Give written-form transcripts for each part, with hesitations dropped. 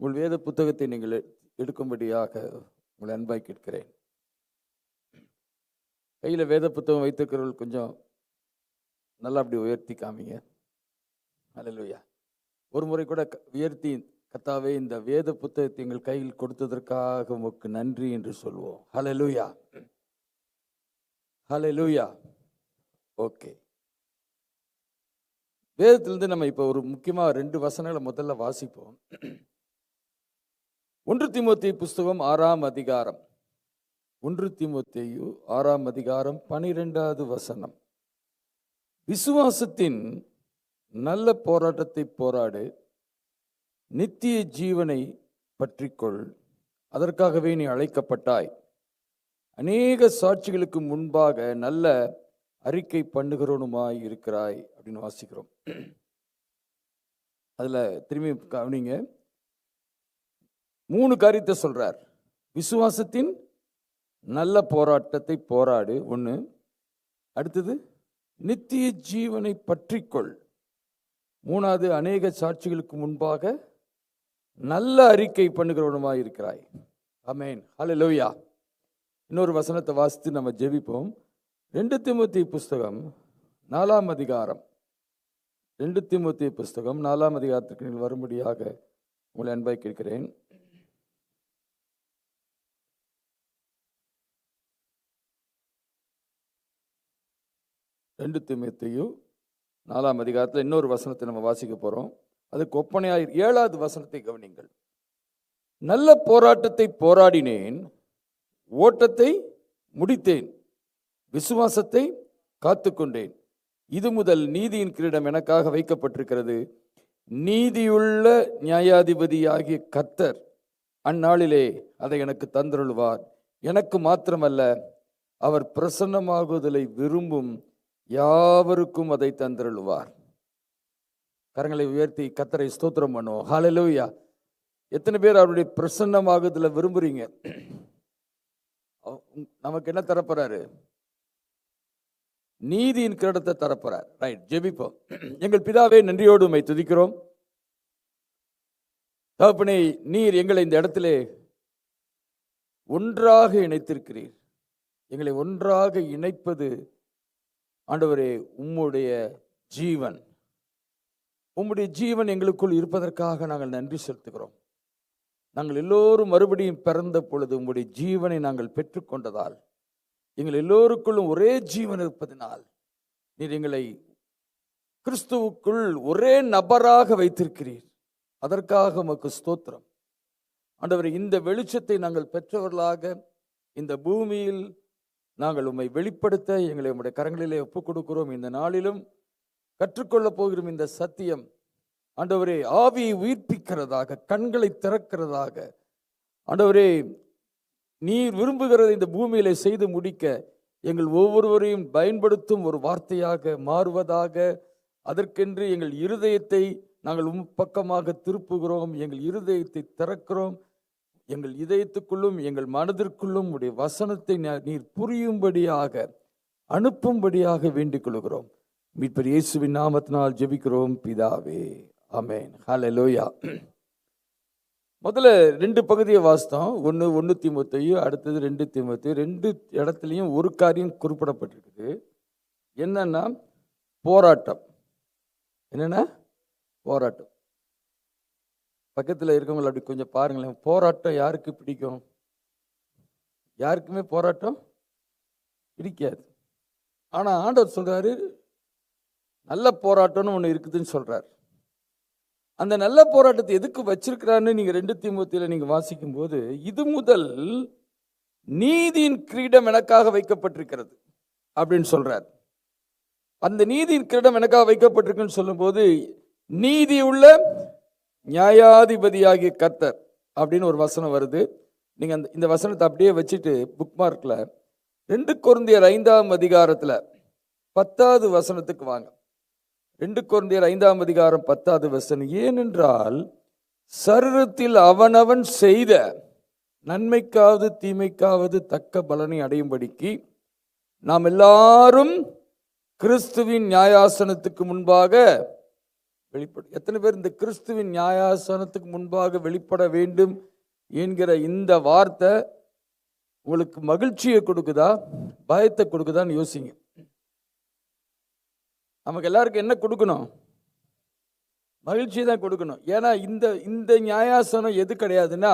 உங்கள் வேத புத்தகத்தை நீங்கள் எடுக்கும்படியாக உங்களை அன்பாய் கேட்கிறேன். கையில் வேத புத்தகம் வைத்திருக்கிறவர்கள் கொஞ்சம் நல்லா அப்படி உயர்த்தி காமிங்க. அல்லேலூயா. ஒரு முறை கூட உயர்த்தி, கர்த்தாவே இந்த வேத புத்தகத்தை எங்கள் கையில் கொடுத்ததற்காக உமக்கு நன்றி என்று சொல்வோம். அல்லேலூயா, அல்லேலூயா. ஓகே, வேதத்திலிருந்து நம்ம இப்போ ஒரு முக்கியமாக 2 வசனங்களை முதல்ல வாசிப்போம். 1 தீமோத்தேயு புஸ்தகம் 6ஆம் அதிகாரம், 1 தீமோத்தேயு 6ஆம் அதிகாரம் 12வது வசனம். விசுவாசத்தின் நல்ல போராட்டத்தை போராடு, நித்திய ஜீவனை பற்றிக்கொள், அதற்காகவே நீ அழைக்கப்பட்டாய், அநேக சாட்சிகளுக்கு முன்பாக நல்ல அறிக்கை பண்ணுகிறவனுமாய் இருக்கிறாய் அப்படின்னு வாசிக்கிறோம். அதுல திரும்பி கவனிங்க, 3 காரியத்தை சொல்றார். விசுவாசத்தின் நல்ல போராட்டத்தை போராடு, 1. அடுத்தது நித்திய ஜீவனை பற்றிக்கொள், 3வது அநேக சாட்சிகளுக்கு முன்பாக நல்ல அறிக்கை பண்ணுகிறவனுமாய் இருக்கிறாய். ஆமென், ஹல்லேலூயா. இன்னொரு வசனத்தை வாசித்து நம்ம ஜெபிப்போம். 2 தீமோத்தேயு புஸ்தகம் 4ஆம் அதிகாரம், 2 தீமோத்தேயு புஸ்தகம் 4ஆம் அதிகாரத்திற்கு நீங்கள் வரும்படியாக உங்களை அன்பாய் கேட்கிறேன். தீமோத்தேயு 4ஆம் அதிகாரத்தில் இன்னொரு வசனத்தை நம்ம வாசிக்க போறோம். அதுக்கு ஒப்பனையாய் 7வது வசனத்தை கவனிங்கள். நல்ல போராட்டத்தை போராடினேன், ஓட்டத்தை முடித்தேன், விசுவாசத்தை காத்துக்கொண்டேன். இது முதல் நீதியின் கிரீடம் எனக்காக வைக்கப்பட்டிருக்கிறது. நீதியுள்ள நியாயாதிபதியாகிய கர்த்தர் அந்நாளிலே அதை எனக்கு தந்தருள்வார். எனக்கு மாத்திரமல்ல, அவர் பிரசன்னமாகுதலை விரும்பும் யாவருக்கும் அதை தந்தருள்வார். கரங்களை உயர்த்தி கர்த்தரை ஸ்தோத்திரம் பண்ணுவோம். ஹல்லேலூயா. எத்தனை பேர் அவருடைய பிரசன்னமாகுதலை விரும்புறீங்க? நமக்கு என்ன தரப்போறாரு? நீதியின் கிரீடத்தை தரப்போறார். ரைட், ஜெபிப்போம். எங்கள் பிதாவே, நன்றியோடு உம்மை துதிக்கிறோம். தகப்பனே, நீர் எங்களை இந்த இடத்திலே ஒன்றாக இணைத்திருக்கிறீர். எங்களை ஒன்றாக இணைப்பது ஆண்டவரே உம்முடைய ஜீவன். உம்முடைய ஜீவன் எங்களுக்குள் இருப்பதற்காக நாங்கள் நன்றி செலுத்துகிறோம். நாங்கள் எல்லோரும் மறுபடியும் பிறந்த பொழுது உம்முடைய ஜீவனை நாங்கள் பெற்றுக்கொண்டதால், எங்கள் எல்லோருக்குள்ளும் ஒரே ஜீவன் இருப்பதனால், நீர் எங்களை கிறிஸ்துவுக்குள் ஒரே நபராக வைத்திருக்கிறீர். அதற்காக உமக்கு ஸ்தோத்திரம். ஆண்டவரே, இந்த வெளிச்சத்தை நாங்கள் பெற்றவர்களாக இந்த பூமியில் நாங்கள் உம்மை வெளிப்படுத்த எங்களை உம்முடைய கரங்களிலே ஒப்புக் கொடுக்கிறோம். இந்த நாளிலும் கற்றுக்கொள்ளப் போகிறோம் இந்த சத்தியம் ஆண்டவரே ஆவியை உயிர்ப்பிக்கிறதாக, கண்களை திறக்கிறதாக, ஆண்டவரே நீர் விரும்புகிறதை இந்த பூமியிலே செய்து முடிக்க எங்கள் ஒவ்வொருவரையும் பயன்படுத்தும் ஒரு வார்த்தையாக மாறுவதாக. அதற்கென்று எங்கள் இருதயத்தை நாங்கள் பக்கமாக திருப்புகிறோம். எங்கள் இருதயத்தை திறக்கிறோம். எங்கள் இதயத்துக்குள்ளும் எங்கள் மனதிற்குள்ளும் உடைய வசனத்தை நீர் புரியும்படியாக, அனுப்பும்படியாக வேண்டிக் கொள்கிறோம். மீட்பர் இயேசுவின் நாமத்தினால் ஜெபிக்கிறோம் பிதாவே, ஆமென். ஹல்லேலூயா. முதல்ல 2 பகுதியை வாசித்தோம். 1 தீமோத்தேயு, அடுத்தது 2 தீமோத்தேயு. 2 இடத்துலையும் ஒரு காரியம் குறிப்பிடப்பட்டிருக்குது. என்னன்னா போராட்டம். என்னன்னா போராட்டம். பக்கத்தில் இருக்கவங்களை அப்படி கொஞ்சம் பாருங்களேன். போராட்டம் யாருக்கு பிடிக்கும்? யாருக்குமே போராட்டம் பிடிக்காது. ஆனா ஆண்டவர் சொல்றாரு, நல்ல போராட்டம்னு ஒன்று இருக்குதுன்னு சொல்றாரு. அந்த நல்ல போராட்டத்தை எதுக்கு வச்சிருக்கிறான்னு நீங்க 2 தீமோத்தேயுல நீங்க வாசிக்கும் போது, இது முதல் நீதியின் கிரீடம் எனக்காக வைக்கப்பட்டிருக்கிறது அப்படின்னு சொல்றார். அந்த நீதியின் கிரீடம் எனக்காக வைக்கப்பட்டிருக்குன்னு சொல்லும் போது, நீதி உள்ள நியாயாதிபதியாகிய கர்த்தர் அப்படின்னு ஒரு வசனம் வருது. நீங்க இந்த வசனத்தை அப்படியே வச்சுட்டு புக்மார்க்ல 2 கொரிந்தியர் 5ஆம் அதிகாரத்துல 10வது வசனத்துக்கு வாங்க. 2 கொரிந்தியர் 5ஆம் அதிகாரம் 10வது வசனம். ஏனென்றால் சரீரத்தில் அவனவன் செய்த நன்மைக்காவது தீமைக்காவது தக்க பலனை அடையும்படிக்கு நாம் எல்லாரும் கிறிஸ்துவின் நியாயாசனத்துக்கு முன்பாக எத்தனை பேர் இந்த கிறிஸ்துவின் நியாயாசனத்துக்கு முன்பாக வெளிப்பட வேண்டும் என்கிற இந்த வார்த்தை உங்களுக்கு மகிழ்ச்சியை கொடுக்குதா, பயத்தை கொடுக்குதான்னு யோசிங்க. நமக்கு எல்லாருக்கும் என்ன கொடுக்கணும்? மகிழ்ச்சி தான் கொடுக்கணும். ஏன்னா இந்த நியாயாசனம் எது கிடையாதுன்னா,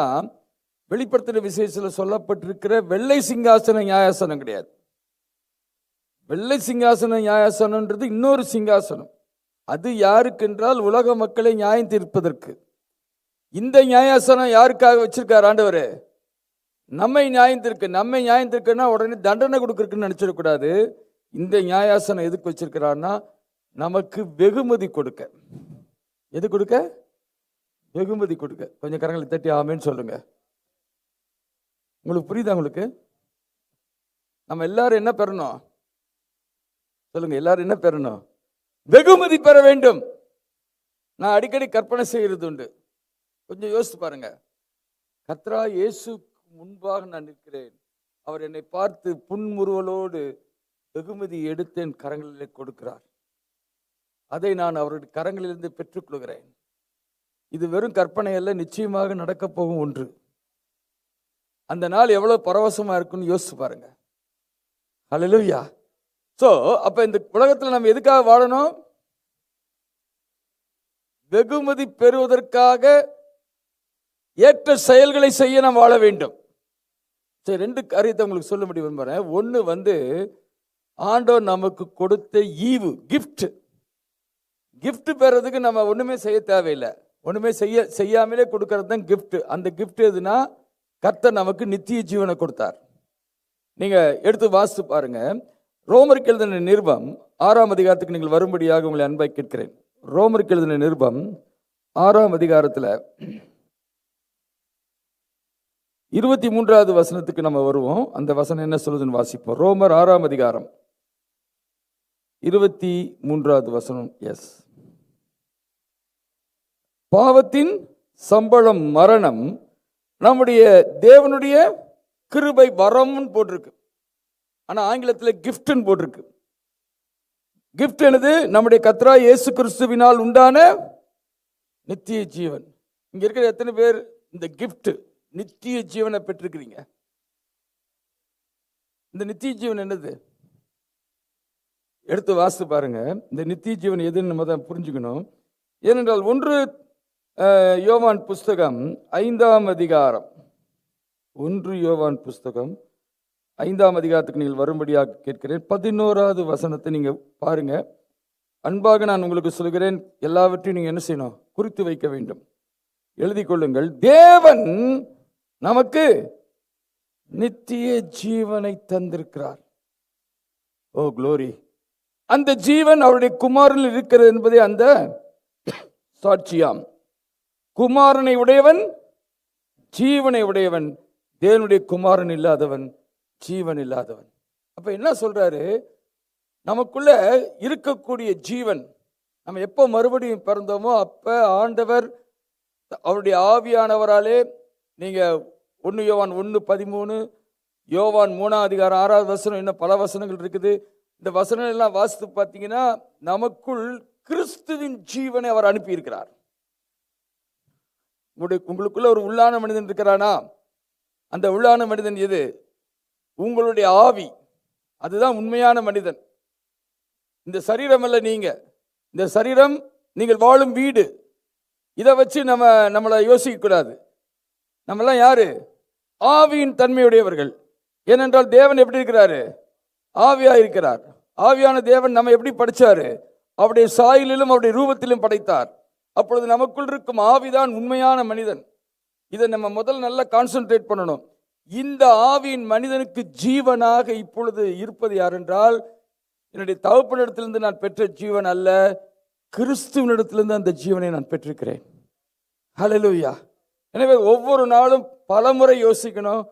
வெளிப்படுத்தின விசேஷத்தில் சொல்லப்பட்டிருக்கிற வெள்ளை சிங்காசன நியாயாசனம் கிடையாது. வெள்ளை சிங்காசன நியாயாசனம்ன்றது இன்னொரு சிங்காசனம். அது யாருக்கென்றால் உலக மக்களை நியாயம் தீர்ப்பதற்கு. இந்த நியாயாசனம் யாருக்காக வச்சிருக்கார் ஆண்டவர்? நம்மை நியாயம் தீர்க்கன்னா உடனே தண்டனை கொடுக்கறதுன்னு நினைச்சிடக்கூடாது. இந்த நியாயாசனம் எதுக்கு வச்சிருக்கிறான்னா, நமக்கு வெகுமதி கொடுக்க. எது கொடுக்க? வெகுமதி கொடுக்க. கொஞ்சம் கரங்களை தட்டி ஆமேன்னு சொல்லுங்க. உங்களுக்கு புரியுதா? உங்களுக்கு நம்ம எல்லாரும் என்ன பெறணும் சொல்லுங்க. எல்லாரும் என்ன பெறணும்? வெகுமதி பெற வேண்டும். நான் அடிக்கடி கற்பனை செய்கிறது உண்டு. கொஞ்சம் யோசித்து பாருங்க. கர்த்தராகிய இயேசு முன்பாக நான் நிற்கிறேன். அவர் என்னை பார்த்து புன்முறுவலோடு வெகுமதி எடுத்து என் கரங்களிலே கொடுக்கிறார். அதை நான் அவருடைய கரங்களிலிருந்து பெற்றுக்கொள்கிறேன். இது வெறும் கற்பனை அல்ல, நிச்சயமாக நடக்க போகும் ஒன்று. அந்த நாள் எவ்வளவு பரவசமா இருக்குன்னு யோசிச்சு பாருங்க. ஹல்லேலூயா. சோ அப்ப இந்த உலகத்தில் நம்ம எதுக்காக வாழணும்? வெகுமதி பெறுவதற்காக ஏற்ற செயல்களை செய்ய நாம் வாழ வேண்டும். சரி, ரெண்டு காரியத்தை உங்களுக்கு சொல்ல முடியும் விரும்புறேன். ஒன்று ஆண்டவர் நமக்கு கொடுத்த ஈவு, கிஃப்ட் பெறதுக்கு நம்ம ஒண்ணுமே செய்ய தேவையில்லை. ஒண்ணுமே செய்யாமலே கொடுக்கறது தான் கிஃப்ட். அந்த கிஃப்ட் எதுனா, கர்த்தர் நமக்கு நித்திய ஜீவனை கொடுத்தார். நீங்க எடுத்து வாசித்து பாருங்க. ரோமருக்கு எழுதின நிருபம் 6ஆம் அதிகாரத்துக்கு நீங்கள் வரும்படியாக உங்களை அன்பாய் கேட்கிறேன். ரோமருக்கு எழுதின நிருபம் 6ஆம் அதிகாரத்தில் 23வது வசனத்துக்கு நம்ம வருவோம். அந்த வசனம் என்ன சொல்லுதுன்னு வாசிப்போம். ரோமர் 6ஆம் அதிகாரம் 23வது வசனம். எஸ், பாவத்தின் சம்பளம் மரணம், நம்முடைய தேவனுடைய கிருபை வரம்னு போட்டிருக்கு. ஆனா ஆங்கிலத்தில் கிஃப்ட்னு போட்டிருக்கு. கிஃப்ட் என்னது? நம்முடைய கர்த்தராகிய இயேசு கிறிஸ்துவினால் உண்டான நித்திய ஜீவன். இங்க இருக்கிற எத்தனை பேர் இந்த கிஃப்ட் நித்திய ஜீவனை பெற்றிருக்கிறீங்க? இந்த நித்திய ஜீவன் என்னது? எடுத்து வாசித்து பாருங்க. இந்த நித்திய ஜீவன் எதுன்னு நம்ம தான் புரிஞ்சுக்கணும். ஏனென்றால் 1 யோவான் புஸ்தகம் 5ஆம் அதிகாரம், 1 யோவான் புஸ்தகம் 5ஆம் அதிகாரத்துக்கு நீங்கள் வரும்படியாக கேட்கிறேன். 11வது வசனத்தை நீங்க பாருங்க. அன்பாக நான் உங்களுக்கு சொல்கிறேன், எல்லாவற்றையும் நீங்க என்ன செய்யணும்? குறித்து வைக்க வேண்டும், எழுதி கொள்ளுங்கள். தேவன் நமக்கு நித்திய ஜீவனை தந்திருக்கிறார். ஓ க்ளோரி! அந்த ஜீவன் அவருடைய குமாரனில் இருக்கிறது என்பதே அந்த சாட்சியாம். குமாரனை உடையவன் ஜீவனை உடையவன், தேவனுடைய குமாரன் இல்லாதவன் ஜீவன் இல்லாதவன். அப்ப என்ன சொல்றாரு? நமக்குள்ள இருக்கக்கூடிய ஜீவன், நம்ம எப்போ மறுபடியும் பிறந்தோமோ அப்ப ஆண்டவர் அவருடைய ஆவியானவராலே, நீங்க 1 யோவான் 1:13, யோவான் 3ஆம் அதிகாரம் 6வது வசனம், இன்னும் பல வசனங்கள் இருக்குது. இந்த வசனங்கள் எல்லாம் வாசித்து பார்த்தீங்கன்னா, நமக்குள் கிறிஸ்துவின் ஜீவனை அவர் அனுப்பி இருக்கிறார். உங்களுக்குள்ள ஒரு உள்ளான மனிதன் இருக்கிறானா? அந்த உள்ளான மனிதன் எது? உங்களுடைய ஆவி. அதுதான் உண்மையான மனிதன். இந்த சரீரம் அல்ல. நீங்க இந்த சரீரம் நீங்கள் வாழும் வீடு. இதை வச்சு நம்மளை யோசிக்க கூடாது. நம்மெல்லாம் யாரு? ஆவியின் தன்மையுடையவர்கள். ஏனென்றால் தேவன் எப்படி இருக்கிறாரு? ஆவியா இருக்கிறார். ஆவியான தேவன் நம்ம எப்படி படைச்சாரு? அவருடைய சாயலிலும் அவருடைய ரூபத்திலும் படைத்தார். அப்பொழுது நமக்குள் இருக்கும் ஆவிதான் உண்மையான மனிதன். இதை நம்ம முதல்ல நல்லா கான்சென்ட்ரேட் பண்ணணும். இந்த ஆவியின் மனிதனுக்கு ஜீவனாக இப்பொழுது இருப்பது யார் என்றால், என்னுடைய தகப்பனிடத்திலிருந்து நான் பெற்ற ஜீவன் அல்ல, கிறிஸ்துவனிடத்திலிருந்து அந்த ஜீவனை நான் பெற்றிருக்கிறேன். ஹல்லேலூயா. எனவே ஒவ்வொரு நாளும் பலமுறை யோசிக்கணும்,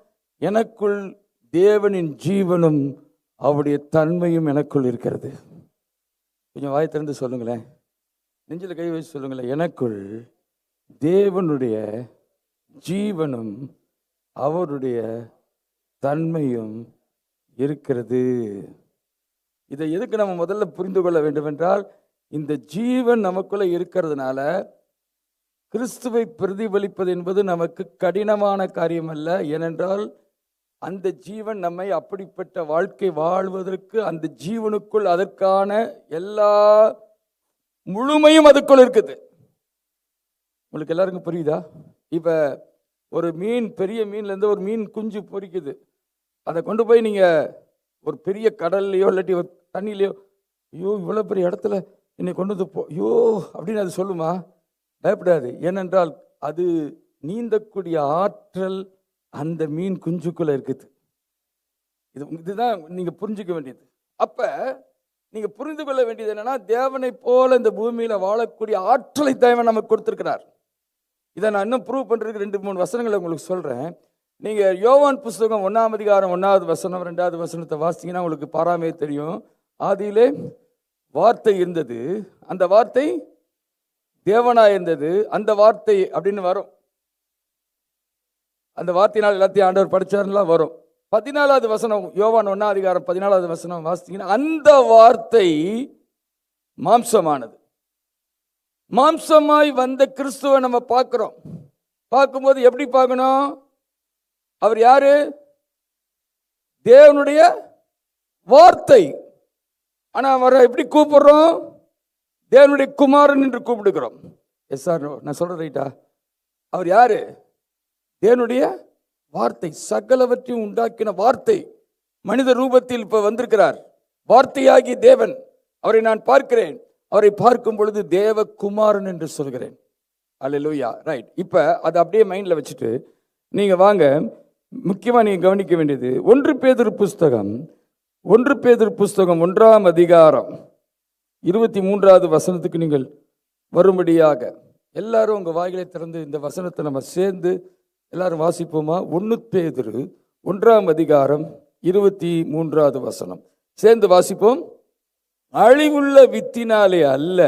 எனக்குள் தேவனின் ஜீவனும் அவருடைய தன்மையும் எனக்குள் இருக்கிறது. கொஞ்சம் வாய் திறந்து சொல்லுங்களேன், நெஞ்சில் கை வச்சு சொல்லுங்களேன், எனக்குள் தேவனுடைய ஜீவனும் அவருடைய தன்மையும் இருக்கிறது. இதை எதுக்கு நம்ம முதல்ல புரிந்து கொள்ள வேண்டும் என்றால், இந்த ஜீவன் நமக்குள்ள இருக்கிறதுனால கிறிஸ்துவை பிரதிபலிப்பது என்பது நமக்கு கடினமான காரியம் அல்ல. ஏனென்றால் அந்த ஜீவன் நம்மை அப்படிப்பட்ட வாழ்க்கை வாழ்வதற்கு அந்த ஜீவனுக்குள் அதற்கான எல்லா முழுமையும் அதுக்குள் இருக்குது. உங்களுக்கு எல்லாருக்கும் புரியுதா? இப்ப ஒரு மீன், பெரிய மீன்ல இருந்து ஒரு மீன் குஞ்சு பொரிக்குது. அதை கொண்டு போய் நீங்க ஒரு பெரிய கடல்லையோ இல்லாட்டி ஒரு தண்ணிலையோ, ஐயோ இவ்வளவு பெரிய இடத்துல என்னை கொண்டு வந்து ஐயோ அப்படின்னு அது சொல்லுமா? பயப்படாது. ஏனென்றால் அது நீந்தக்கூடிய ஆற்றல் அந்த மீன் குஞ்சுக்குள்ள இருக்குது. இதுதான் நீங்க புரிஞ்சுக்க வேண்டியது. அப்ப நீங்க புரிந்து கொள்ள வேண்டியது என்னன்னா, தேவனை போல இந்த பூமியில வாழக்கூடிய ஆற்றலை தேவன் நமக்கு கொடுத்திருக்கிறார். இதை நான் இன்னும் ப்ரூவ் பண்றதுக்கு 2-3 வசனங்களை உங்களுக்கு சொல்றேன். நீங்க யோவான் புஸ்தகம் 1ஆம் அதிகாரம் 1வது வசனம் 2வது வசனத்தை வாசித்தீங்கன்னா உங்களுக்கு பாராமே தெரியும். ஆதியிலே வார்த்தை இருந்தது, அந்த வார்த்தை தேவனாய் இருந்தது, அந்த வார்த்தை அப்படின்னு வரும். அந்த வார்த்தையினால் எல்லாத்தையும் ஆண்டவர் படைச்சாருலாம் வரும். 14வது வசனம், யோவான் 1ஆம் அதிகாரம் 14வது வசனம் வாசித்தீங்கன்னா, அந்த வார்த்தை மாம்சமானது. மாம்சமாய் வந்த கிறிஸ்துவை நம்ம பார்க்கிறோம். பார்க்கும்போது எப்படி பார்க்கணும்? அவர் யாரு? தேவனுடைய வார்த்தை. ஆனா அவரை எப்படி கூப்பிடுறோம்? தேவனுடைய குமாரன் என்று கூப்பிடுகிறோம். எஸ் சார், நான் சொல்றேன் ரைட்டா? அவர் யாரு? தேவனுடைய வார்த்தை, சகலவற்றையும் உண்டாக்கின வார்த்தை மனித ரூபத்தில் இப்ப வந்திருக்கிறார். வார்த்தையாகி தேவன். அவரை நான் பார்க்கிறேன். அவரை பார்க்கும் பொழுது தேவகுமாரன் என்று சொல்கிறேன். அல்லேலூயா. ரைட். இப்ப அதை அப்படியே மைண்ட்ல வச்சுட்டு நீங்க வாங்க, முக்கியமா நீங்க கவனிக்க வேண்டியது 1 பேதுரு புஸ்தகம் 1ஆம் அதிகாரம் 23வது வசனத்துக்கு நீங்கள் வரும்படியாக எல்லாரும் உங்க வாய்களை திறந்து இந்த வசனத்தை நம்ம சேர்ந்து எல்லாரும் வாசிப்போமா? 1 பேதுரு 1ஆம் அதிகாரம் 23வது வசனம் சேர்ந்து வாசிப்போம். அழிவுள்ள வித்தினாலே அல்ல,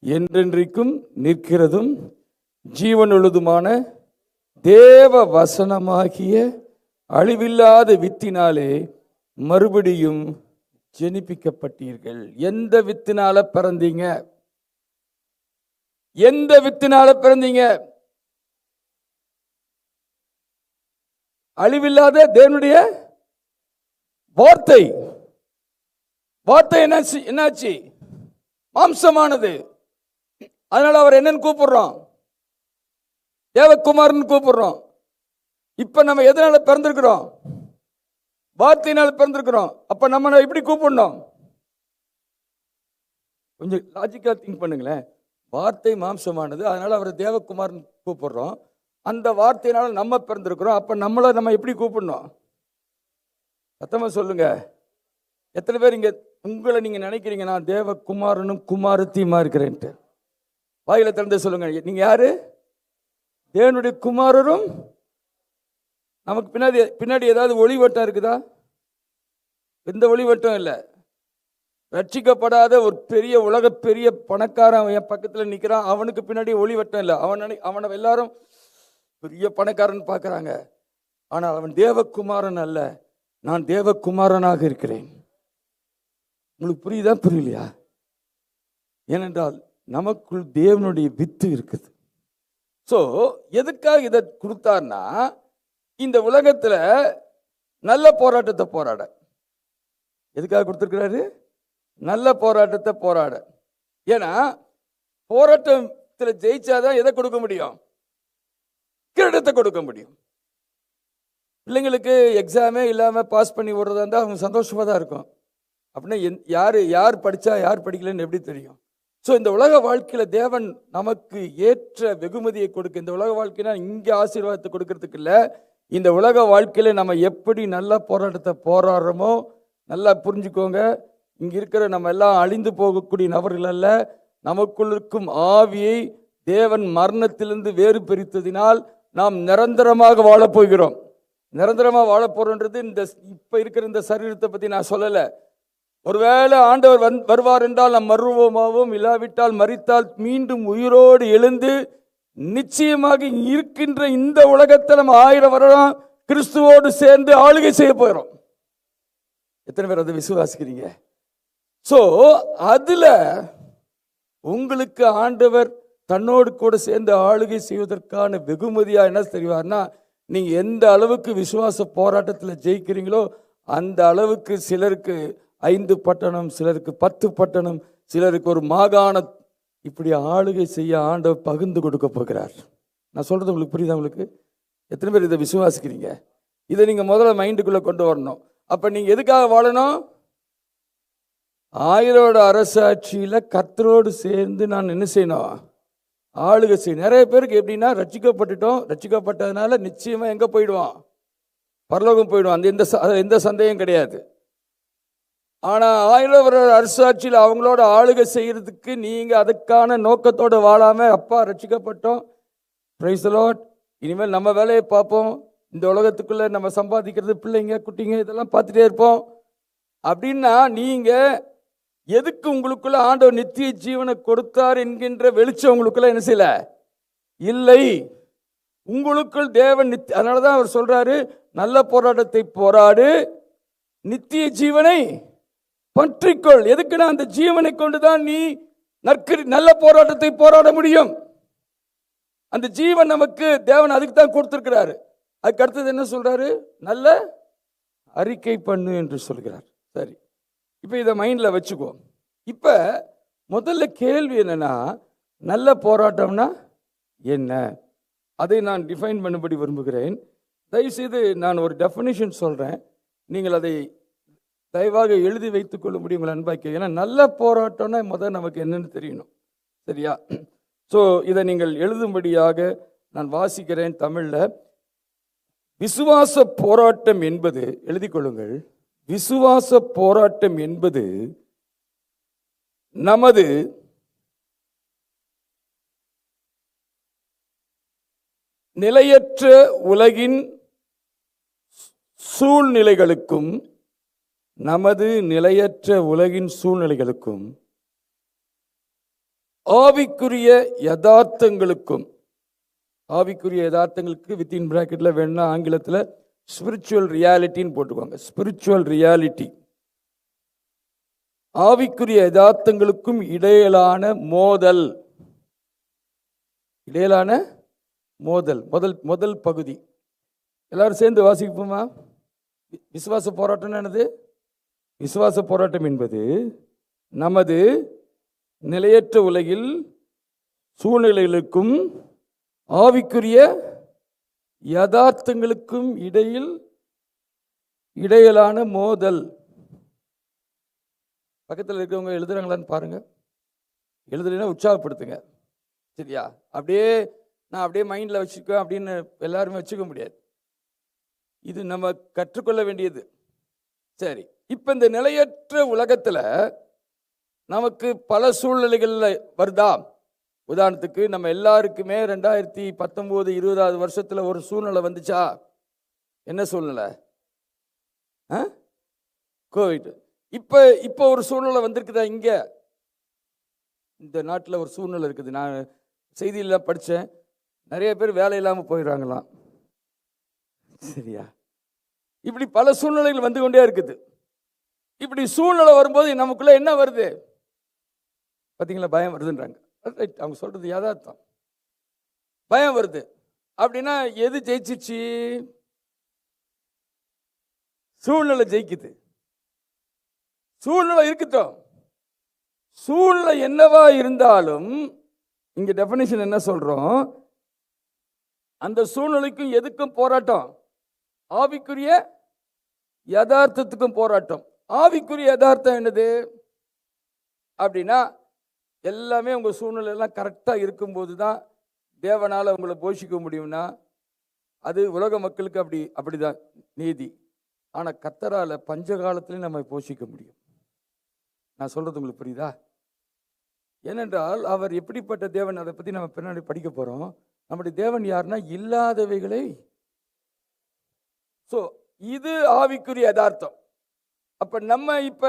என்றென்றைக்கும் நிற்கிறதும் ஜீவனுள்ளதுமான தேவ வசனமாகிய அழிவில்லாத வித்தினாலே மறுபடியும் ஜெனிப்பிக்கப்பட்டீர்கள். எந்த வித்தினால பிறந்தீங்க? எந்த வித்தினால பிறந்தீங்க? அழிவில்லாத தேவனுடைய வார்த்தை. வார்த்தை என்னாச்சு? மாம்சமானது. அதனால அவர் என்னன்னு கூப்பிடுறோம்? தேவகுமாரன் கூப்பிடுறோம். இப்ப நம்ம எதனால பிறந்திருக்கிறோம்? வார்த்தையினால பிறந்திருக்கிறோம். அப்ப நம்ம எப்படி கூப்பிடணும்? கொஞ்சம் லாஜிக்கா திங்க் பண்ணுங்களேன். வார்த்தை மாம்சமானது, அதனால அவரை தேவகுமாரன் கூப்பிடுறோம். அந்த வார்த்தையினால நம்ம பிறந்திருக்கிறோம். அப்ப நம்ம எப்படி கூப்பிடணும்? சத்தமா சொல்லுங்க. எத்தனை பேர் இங்க உங்களை நீங்க நினைக்கிறீங்க நான் தேவகுமாரனும் குமாரத்தியுமா இருக்கிறேன்ட்டு? வாயில திறந்து சொல்லுங்க. நீங்க யாரு? தேவனுடைய குமாரரும். நமக்கு பின்னாடி ஏதாவது ஒளிவட்டம் இருக்குதா? எந்த ஒளிவட்டம் இல்லை. ரட்சிக்கப்படாத ஒரு பெரிய உலக பெரிய பணக்காரன் என் பக்கத்துல நிக்கிறான், அவனுக்கு பின்னாடி ஒளிவட்டம் இல்லை. அவனை எல்லாரும் பெரிய பணக்காரன் பார்க்கறாங்க. ஆனால் அவன் தேவகுமாரன் அல்ல. நான் தேவகுமாரனாக இருக்கிறேன். உங்களுக்கு புரியுதா புரியலையா? ஏனென்றால் நமக்குள் தேவனுடைய வித்து இருக்குது. சோ எதுக்காக இதை கொடுத்தார்னா, இந்த உலகத்துல நல்ல போராட்டத்தை போராட. எதுக்காக கொடுத்திருக்கிறாரு? நல்ல போராட்டத்தை போராட. ஏன்னா போராட்டத்தில் ஜெயிச்சாதான் எதை கொடுக்க முடியும்? கிரீடத்தை கொடுக்க முடியும். பிள்ளைங்களுக்கு எக்ஸாமே இல்லாம பாஸ் பண்ணி விடுறதா இருந்தா அவங்க சந்தோஷமா தான் இருக்கும். அப்படின்னா யார் படிச்சா யார் படிக்கலன்னு எப்படி தெரியும்? ஸோ இந்த உலக வாழ்க்கையில தேவன் நமக்கு ஏற்ற வெகுமதியை கொடுக்க. இந்த உலக வாழ்க்கைனா இங்க ஆசீர்வாதத்தை கொடுக்கறதுக்கு இல்லை. இந்த உலக வாழ்க்கையில நம்ம எப்படி நல்ல போராட்டத்தை போராடுறோமோ நல்லா புரிஞ்சுக்கோங்க. இங்க இருக்கிற நம்ம எல்லாம் அழிந்து போகக்கூடிய நபர்கள் அல்ல. நமக்குள் இருக்கும் ஆவியை தேவன் மரணத்திலிருந்து வேறு பிரித்ததினால் நாம் நிரந்தரமாக வாழப்போகிறோம். நிரந்தரமாக வாழப்போறோன்றது இந்த இப்ப இருக்கிற இந்த சரீரத்தை பத்தி நான் சொல்லலை. ஒருவேளை ஆண்டவர் வருவார் என்றால் நாம் மறுவோமாவும், இல்லாவிட்டால் மரித்தால் மீண்டும் உயிரோடு எழுந்து நிச்சயமாக இருக்கின்ற இந்த உலகத்தில் நம்ம 1000 வருடம் கிறிஸ்துவோடு சேர்ந்து ஆளுகை செய்ய போகிறோம். எத்தனை பேர் அதை விசுவாசிக்கிறீங்க? சோ அதுல உங்களுக்கு ஆண்டவர் தன்னோடு கூட சேர்ந்து ஆளுகை செய்வதற்கான வெகுமதியா என்ன தெரிவார்னா, நீங்க எந்த அளவுக்கு விசுவாச போராட்டத்தில் ஜெயிக்கிறீங்களோ அந்த அளவுக்கு சிலருக்கு 5 பட்டணம், சிலருக்கு 10 பட்டணம், சிலருக்கு ஒரு மாகாணம், இப்படி ஆளுகை செய்ய ஆண்டவர் பகிர்ந்து கொடுக்க போகிறார். நான் சொல்றது உங்களுக்கு புரியுதா? உங்களுக்கு எத்தனை பேர் இதை விசுவாசிக்கிறீங்க? இதை நீங்க முதல்ல மைண்டுக்குள்ள கொண்டு வரணும். அப்ப நீங்க எதுக்காக வாழணும்? ஆயிரோட அரசாட்சியில கர்த்தரோடு சேர்ந்து நான் என்ன செய்யணும்? ஆளுகை செய்யணும். நிறைய பேருக்கு எப்படின்னா, ரட்சிக்கப்பட்டுட்டோம், ரட்சிக்கப்பட்டதுனால நிச்சயமா எங்க போயிடுவோம்? பரலோகம் போயிடுவோம். அந்த எந்த சந்தேகம் கிடையாது. ஆனா 1000 அரசாட்சியில் அவங்களோட ஆளுகை செய்யறதுக்கு நீங்க அதுக்கான நோக்கத்தோடு வாழாம, அப்பா ரட்சிக்கப்பட்டோம், பிரைஸ் தி லார்ட், இனிமேல் நம்ம வேலையை பார்ப்போம், இந்த உலகத்துக்குள்ள நம்ம சம்பாதிக்கிறது, பிள்ளைங்க குட்டிங்க இதெல்லாம் பார்த்துட்டே இருப்போம் அப்படின்னா, நீங்க எதுக்கு உங்களுக்குள்ள ஆண்டவர் நித்திய ஜீவனை கொடுத்தார் என்கின்ற வெளிச்சம் உங்களுக்குள்ள என்ன செய்யல? இல்லை. உங்களுக்குள் தேவன் அதனாலதான் அவர் சொல்றாரு, நல்ல போராட்டத்தை போராடு, நித்திய ஜீவனை பற்றிக்கொள். எதுக்குன்னா, அந்த ஜீவனை கொண்டுதான் நீ நல்ல போராட்டத்தை போராட முடியும். அந்த ஜீவன் நமக்கு தேவன் அதுக்கு தான் கொடுத்திருக்கிறாரு. அதுக்கு அடுத்தது என்ன சொல்றாரு? நல்ல அறிக்கை பண்ணு என்று சொல்கிறார். சரி, இப்ப இதை மைண்ட்ல வச்சுக்கோ. இப்ப முதல்ல கேள்வி என்னன்னா, நல்ல போராட்டம்னா என்ன? அதை நான் டிஃபைன் பண்ணும்படி விரும்புகிறேன். தயவுசெய்து நான் ஒரு டெஃபினிஷன் சொல்றேன், நீங்கள் அதை தயவாக எழுதி வைத்துக் கொள்ள முடியும் அன்பாக்கி. ஏன்னா நல்ல போராட்டம்னா முதல் நமக்கு என்னன்னு தெரியணும். சரியா? ஸோ இதை நீங்கள் எழுதும்படியாக நான் வாசிக்கிறேன் தமிழ்ல. விசுவாச போராட்டம் என்பது, எழுதிக் கொள்ளுங்கள், விசுவாச போராட்டம் என்பது நமது நிலையற்ற உலகின் சூழ்நிலைகளுக்கும் ஆவிக்குரிய யதார்த்தங்களுக்கும், ஆவிக்குரிய யதார்த்தங்களுக்கு வித்தின் பிராக்கெட்ல வேணா ஆங்கிலத்தில் ஸ்பிரிச்சுவல் ரியாலிட்டின்னு போட்டுக்கோங்க. ஸ்பிரிச்சுவல் ரியாலிட்டி, ஆவிக்குரிய யதார்த்தங்களுக்கும் இடையிலான மோதல். முதல் பகுதி எல்லாரும் சேர்ந்து வாசிப்போமா? விசுவாச போராட்டம் என்னது? விசுவாச போராட்டம் என்பது நமது நிலையற்ற உலகில் சூழ்நிலைகளுக்கும் ஆவிக்குரிய யதார்த்தங்களுக்கும் இடையிலான மோதல். பக்கத்தில் இருக்கிறவங்க எழுதுறாங்களான்னு பாருங்க. எழுதுறீங்கன்னா உற்சாகப்படுத்துங்க. சரியா? நான் அப்படியே மைண்டில் வச்சுக்குவேன் அப்படின்னு எல்லாருமே வச்சுக்க முடியாது. இது நம்ம கற்றுக்கொள்ள வேண்டியது. சரி, இப்போ இந்த நிலையற்ற உலகத்தில் நமக்கு பல சூழ்நிலைகள்ல வருதா? உதாரணத்துக்கு நம்ம எல்லாருக்குமே 2019 20வது வருஷத்துல ஒரு சூழ்நிலை வந்துச்சா? என்ன சூழ்நிலை? கோவிட். இப்போ ஒரு சூழ்நிலை வந்திருக்குதா? இங்க இந்த நாட்டில் ஒரு சூழ்நிலை இருக்குது. நான் செய்தியில் படித்தேன், நிறைய பேர் வேலை இல்லாமல் போயிடுறாங்களாம். சரியா? இப்படி பல சூழ்நிலைகள் வந்து கொண்டே இருக்குது. இப்படி சூழ்நிலை வரும்போது நமக்குள்ள என்ன வருது பார்த்தீங்களா? பயம் வருதுன்றாங்க. அவங்க சொல்றது யதார்த்தம். பயம் வருது அப்படின்னா எது ஜெயிச்சிச்சு? சூழ்நிலை ஜெயிக்குது. சூழ்நிலை இருக்கட்டும், சூழ்நிலை என்னவா இருந்தாலும் இங்க டெஃபினிஷன் என்ன சொல்றோம்? அந்த சூழ்நிலைக்கும் எதுக்கும் போராட்டம்? ஆவிக்குரிய யதார்த்தத்துக்கும் போராட்டம். ஆவிக்குரிய யதார்த்தம் என்னது அப்படின்னா, எல்லாமே உங்கள் சூழ்நிலையெல்லாம் கரெக்டாக இருக்கும்போது தான் தேவனால் உங்களை போஷிக்க முடியும்னா, அது உலக மக்களுக்கு அப்படிதான் நீதி. ஆனால் கர்த்தரால் பஞ்சகாலத்திலையும் நம்ம போஷிக்க முடியும். நான் சொல்கிறது உங்களுக்கு புரியுதா? ஏனென்றால் அவர் எப்படிப்பட்ட தேவன், அதை பற்றி நம்ம பின்னாடி படிக்க போகிறோம். நம்முடைய தேவன் யாருன்னா, இல்லாதவைகளை. ஸோ இது ஆவிக்குரிய யதார்த்தம். அப்ப நம்ம இப்ப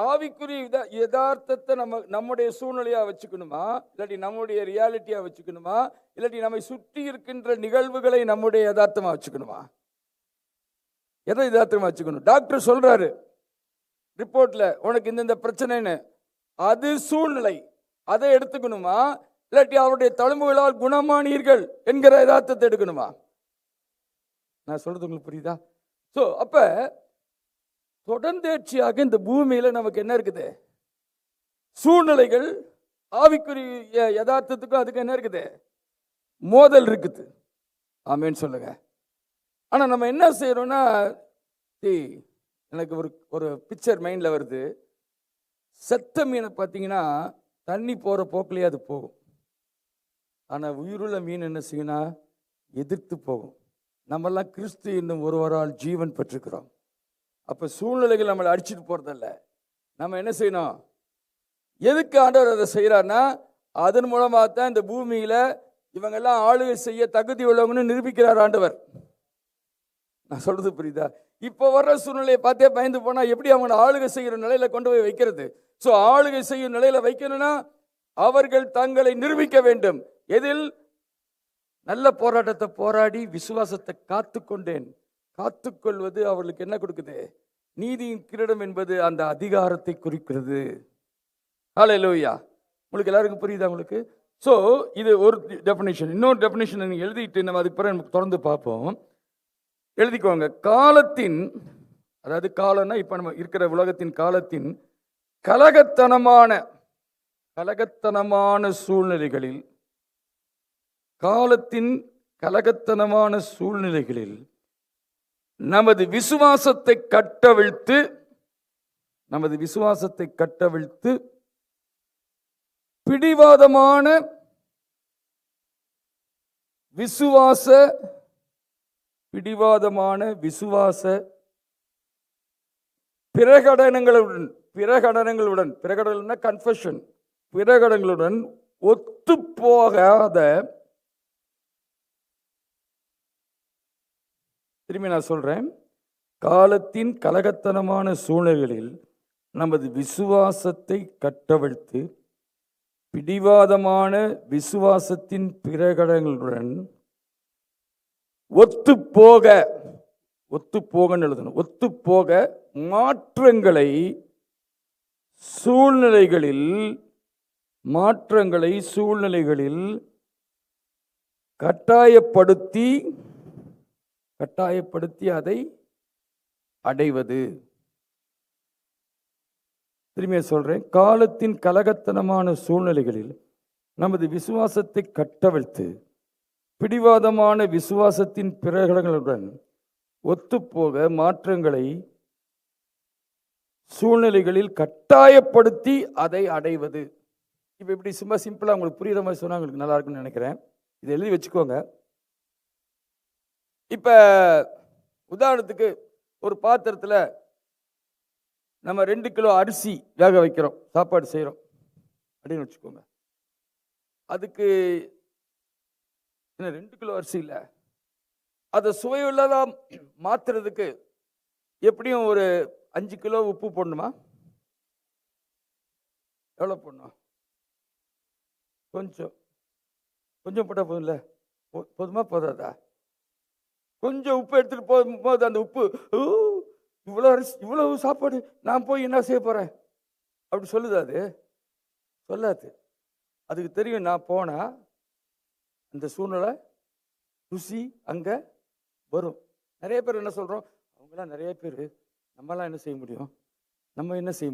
ஆவிக்குரிய யதார்த்தத்தை நம்முடைய சூழ்நிலையா வச்சுக்கணுமா, இல்லாட்டி நம்முடைய ரியாலிட்டியா வச்சுக்கணுமா, இல்லாட்டி நம்மை சுற்றி இருக்கின்ற நிகழ்வுகளை நம்முடைய யதார்த்தமா வச்சுக்கணுமா? எதை யதார்த்தமா வச்சுக்கணும்? டாக்டர் சொல்றாரு ரிப்போர்ட்ல, உனக்கு இந்த பிரச்சனைன்னு, அது சூழ்நிலை. அதை எடுத்துக்கணுமா, இல்லாட்டி அவருடைய தழும்புகளால் குணமானீர்கள் என்கிற யதார்த்தத்தை எடுக்கணுமா? நான் சொல்றது உங்களுக்கு புரியுதா? ஸோ அப்ப தொடர்ந்தேர்ச்சியாக இந்த பூமியில நமக்கு என்ன இருக்குது? சூழ்நிலைகள், ஆவிக்குரிய யதார்த்தத்துக்கும் அதுக்கு என்ன இருக்குது? மோதல் இருக்குது. ஆமேன்னு சொல்லுங்க. ஆனா நம்ம என்ன செய்யறோம்னா, எனக்கு ஒரு பிக்சர் மைண்ட்ல வருது. செத்த மீனை பார்த்தீங்கன்னா தண்ணி போற போக்கிலேயே அது போகும். ஆனா உயிருள்ள மீன் என்ன செய்யணும்னா எதிர்த்து போகும். நம்மெல்லாம் கிறிஸ்து என்னும் ஒருவரால் ஜீவன் பெற்றிருக்கிறோம். அப்ப சூழ்நிலைகள் நம்மளை அடிச்சுட்டு போறதில்ல. நம்ம என்ன செய்யணும்? எதுக்கு ஆண்டவர் அதை செய்யறாருன்னா, அதன் மூலமாக தான் இந்த பூமியில இவங்கெல்லாம் ஆளுகை செய்ய தகுதி உள்ளவங்கன்னு நிரூபிக்கிறார் ஆண்டவர். நான் சொல்றது புரியுதா? இப்போ வர்ற சூழ்நிலையை பார்த்தே பயந்து போனா எப்படி அவங்க ஆளுகை செய்கிற நிலையில கொண்டு போய் வைக்கிறது? ஸோ ஆளுகை செய்யும் நிலையில வைக்கணும்னா அவர்கள் தங்களை நிரூபிக்க வேண்டும். எதில்? நல்ல போராட்டத்தை போராடி விசுவாசத்தை காத்துக்கொண்டேன். காத்துக்கொள்வது அவர்களுக்கு என்ன கொடுக்குது? நீதியின் கிரீடம் என்பது அந்த அதிகாரத்தை குறிக்கிறது. ஹல்லேலூயா. உங்களுக்கு எல்லாருக்கும் புரியுதா உங்களுக்கு? ஸோ இது ஒரு டெஃபினேஷன். இன்னொரு டெஃபினேஷன் நீங்கள் எழுதிட்டு நம்ம அதுக்கு பிறகு நமக்கு தொடர்ந்து பார்ப்போம். எழுதிக்கோங்க. காலத்தின், அதாவது காலம்னா இப்போ நம்ம இருக்கிற உலகத்தின் காலத்தின் கலகத்தனமான சூழ்நிலைகளில், காலத்தின் கலகத்தனமான சூழ்நிலைகளில் நமது விசுவாசத்தை கட்டவிழ்த்து பிடிவாதமான விசுவாச பிரகடனங்களுடன் ஒத்துப்போகாத, திரும்பி நான் சொல்றேன், காலத்தின் கலகத்தனமான சூழ்நிலைகளில் நமது விசுவாசத்தை கட்டவிழ்த்து பிடிவாதமான விசுவாசத்தின் பிரகடனங்களுடன் ஒத்துப்போகன்னு எழுதணும். ஒத்துப்போக மாற்றங்களை சூழ்நிலைகளில் கட்டாயப்படுத்தி அதை அடைவது. திரும்பிய சொல்றேன். காலத்தின் கலகத்தனமான சூழ்நிலைகளில் நமது விசுவாசத்தை கட்டவிழ்த்து பிடிவாதமான விசுவாசத்தின் பிரகடனங்களுடன் ஒத்துப்போக மாற்றங்களை சூழ்நிலைகளில் கட்டாயப்படுத்தி அதை அடைவது. இப்போ இப்படி சிம்பிளா உங்களுக்கு புரியுற மாதிரி சொன்னா உங்களுக்கு நல்லா இருக்குன்னு நினைக்கிறேன். இதை எழுதி வச்சுக்கோங்க. இப்ப உதாரணத்துக்கு ஒரு பாத்திரத்துல நம்ம 2 கிலோ அரிசி வேக வைக்கிறோம், சாப்பாடு செய்யறோம் அப்படின்னு வச்சுக்கோங்க. அதுக்கு 2 கிலோ அரிசி இல்ல, அதை சுவையுள்ளதா மாத்துறதுக்கு எப்படியும் ஒரு 5 கிலோ உப்பு போடணுமா? எவ்வளவு போடணும்? கொஞ்சம் போட்டா போதும் இல்ல? போதுமா போதாதா? கொஞ்சம் உப்பு எடுத்துட்டு போகும்போது அந்த உப்பு, இவ்வளவு சாப்பாடு நான் போய் என்ன செய்ய போறேன் அப்படி சொல்லுது? அது சொல்லாது. அதுக்கு தெரியும், நான் போனா அந்த சூழ்நிலை ருசி அங்க வரும். நிறைய பேர் என்ன சொல்றோம்? அவங்களாம் நிறைய பேர், நம்மளாம் என்ன செய்ய முடியும்? நம்ம என்ன செய்ய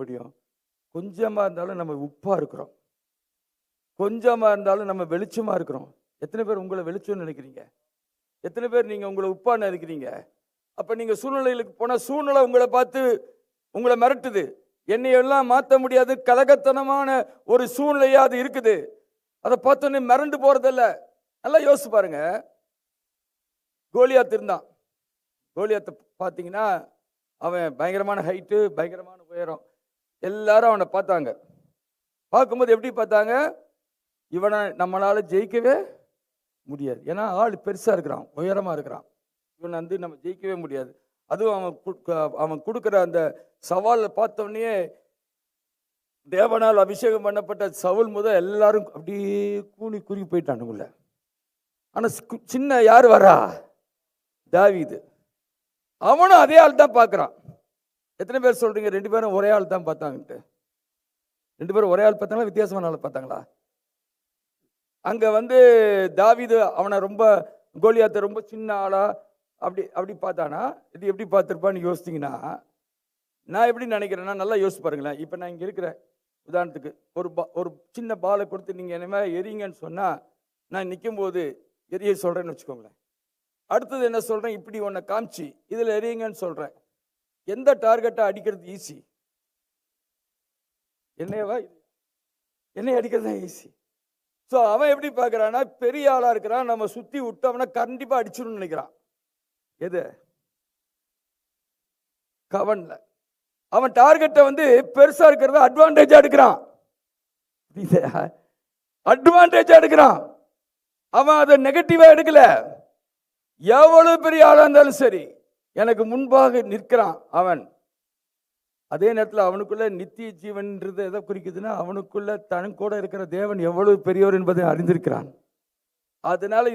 முடியும்? கொஞ்சமா இருந்தாலும் நம்ம உப்பா இருக்கிறோம், கொஞ்சமா இருந்தாலும் நம்ம வெளிச்சமா இருக்கிறோம். எத்தனை பேர் உங்களை வெளிச்சம்னு நினைக்கிறீங்க? எத்தனை பேர் நீங்க உங்களை உப்பா நினைக்கிறீங்க? அப்ப நீங்க சூழ்நிலைகளுக்கு போனா சூழ்நிலை உங்களை பார்த்து உங்களை மிரட்டுது. என்னையெல்லாம் மாற்ற முடியாது, கலகத்தனமான ஒரு சூழ்நிலையா அது இருக்குது. அதை பார்த்தோன்னே மிரண்டு போறதில்ல. நல்லா யோசிச்சு பாருங்க. கோலியாத் இருந்தான். கோலியாத்தை பார்த்தீங்கன்னா அவன் பயங்கரமான ஹைட்டு, பயங்கரமான உயரம். எல்லாரும் அவனை பார்த்தாங்க. பார்க்கும்போது எப்படி பார்த்தாங்க? இவனை நம்மளால ஜெயிக்கவே முடியாது. ஏன்னா ஆள் பெருசா இருக்கிறான், உயரமா இருக்கிறான். இவனை நம்ம ஜெயிக்கவே முடியாது. அதுவும் அவன் கொடுக்குற அந்த சவாலை பார்த்தோன்னே தேவனால் அபிஷேகம் பண்ணப்பட்ட சவுல் முதல் எல்லாரும் அப்படியே கூனி குறுகி போயிட்டானுங்கள. ஆனா சின்ன யார் வரா? தாவீது. அவனும் அதே ஆள் தான் பார்க்குறான். எத்தனை பேர் சொல்றீங்க 2 பேரும் ஒரே ஆள் தான் பார்த்தாங்கன்ட்டு? 2 பேரும் ஒரே ஆள் பார்த்தாங்களா, வித்தியாசமான ஆள் பார்த்தாங்களா? அங்க தாவீது அவனை ரொம்ப, கோலியாத்தை ரொம்ப சின்ன ஆளா அப்படி அப்படி பார்த்தானா? இது எப்படி பார்த்துருப்பான்னு யோசிச்சிங்கன்னா, நான் எப்படி நினைக்கிறேன்னா, நல்லா யோசிச்சு பாருங்களேன். இப்போ நான் இங்கே இருக்கிறேன், உதாரணத்துக்கு ஒரு சின்ன பாலை கொடுத்து நீங்கள் என்ன மாதிரி எரிங்கன்னு சொன்னால், நான் நிற்கும் போது எரிய சொல்கிறேன்னு வச்சுக்கோங்களேன். அடுத்தது என்ன சொல்கிறேன், இப்படி ஒன்றை காமிச்சு இதில் எரியுங்கன்னு சொல்கிறேன். எந்த டார்கெட்டை அடிக்கிறது ஈஸி? என்னை அடிக்கிறது தான் ஈஸி. ஸோ அவன் எப்படி பார்க்குறான்னா, பெரிய ஆளாக இருக்கிறான், நம்ம சுற்றி விட்டோம்னா கண்டிப்பாக அடிச்சிடணும்னு நினைக்கிறான். எது? கவன்ல அவன் டார்கெட்டை பெருசா இருக்கிறத அட்வான்டேஜா எடுக்கிறான். அட்வான்டேஜா எடுக்கிறான். அவன் அதை நெகட்டிவா எடுக்கல. எவ்வளவு பெரிய ஆளா இருந்தாலும் சரி, எனக்கு முன்பாக நிற்கிறான் அவன். அதே நேரத்தில் அவனுக்குள்ள நித்திய ஜீவன்ன்றது எதை குறிக்குதுன்னா, அவனுக்குள்ள தன் கூட இருக்கிற தேவன் எவ்வளவு பெரியவர் என்பதை அறிந்திருக்கிறான். அதனால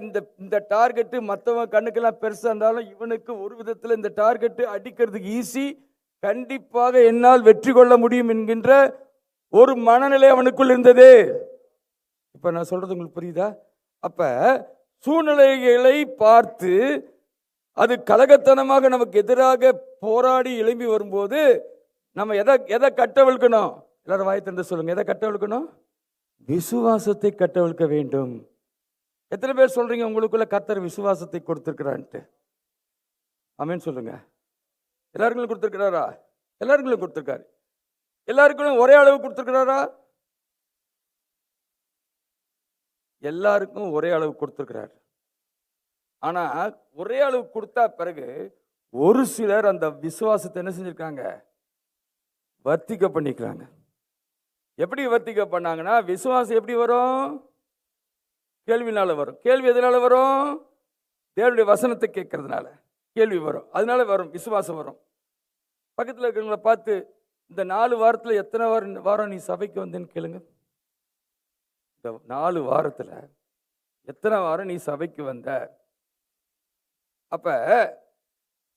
இந்த டார்கெட்டு மற்றவன் கண்ணுக்கெல்லாம் பெருசா இருந்தாலும் இவனுக்கு ஒரு விதத்தில் இந்த டார்கெட்டு அடிக்கிறதுக்கு ஈஸி, கண்டிப்பாக என்னால் வெற்றி கொள்ள முடியும் என்கின்ற ஒரு மனநிலை அவனுக்குள் இருந்தது. இப்ப நான் சொல்றது உங்களுக்கு புரியுதா? அப்ப சூழ்நிலைகளை பார்த்து அது கலகத்தனமாக நமக்கு எதிராக போராடி எழும்பி வரும்போது நம்ம எதை கட்டவிழ்க்கணும்? எல்லாரும் வாய் திறந்து சொல்லுங்க. எதை கட்டவிழ்க்கணும்? விசுவாசத்தை கட்டவிழ்க்க வேண்டும். எத்தனை பேர் சொல்றீங்க உங்களுக்குள்ள கர்த்தர் விசுவாசத்தை கொடுத்திருக்கிறான்ட்டு? ஆமென் சொல்லுங்க. எல்லாருக்கும் கொடுத்திருக்கிறாரா? எல்லாருக்கும் கொடுத்திருக்காரு. எல்லாருக்கும் ஒரே அளவு கொடுத்திருக்கிறாரா? எல்லாருக்கும் ஒரே அளவு கொடுத்திருக்கிறார். ஆனா ஒரே அளவு கொடுத்தா பிறகு ஒரு சிலர் அந்த விசுவாசத்தை என்ன செஞ்சிருக்காங்க? வர்த்திக்க பண்ணிக்கிறாங்க. எப்படி வர்த்திக்க பண்ணாங்கன்னா, விசுவாசம் எப்படி வரும்? கேள்வினால வரும். கேள்வி எதனால வரும்? தேவனுடைய வசனத்தை கேட்கறதுனால கேள்வி வரும். அதனால வரும், விசுவாசம் வரும். பக்கத்தில் இருக்கிறவங்களை பார்த்து, இந்த 4 வாரத்தில் எத்தனை வாரம் நீ சபைக்கு வந்தேன்னு கேளுங்க. இந்த 4 வாரத்தில் எத்தனை வாரம் நீ சபைக்கு வந்த? அப்ப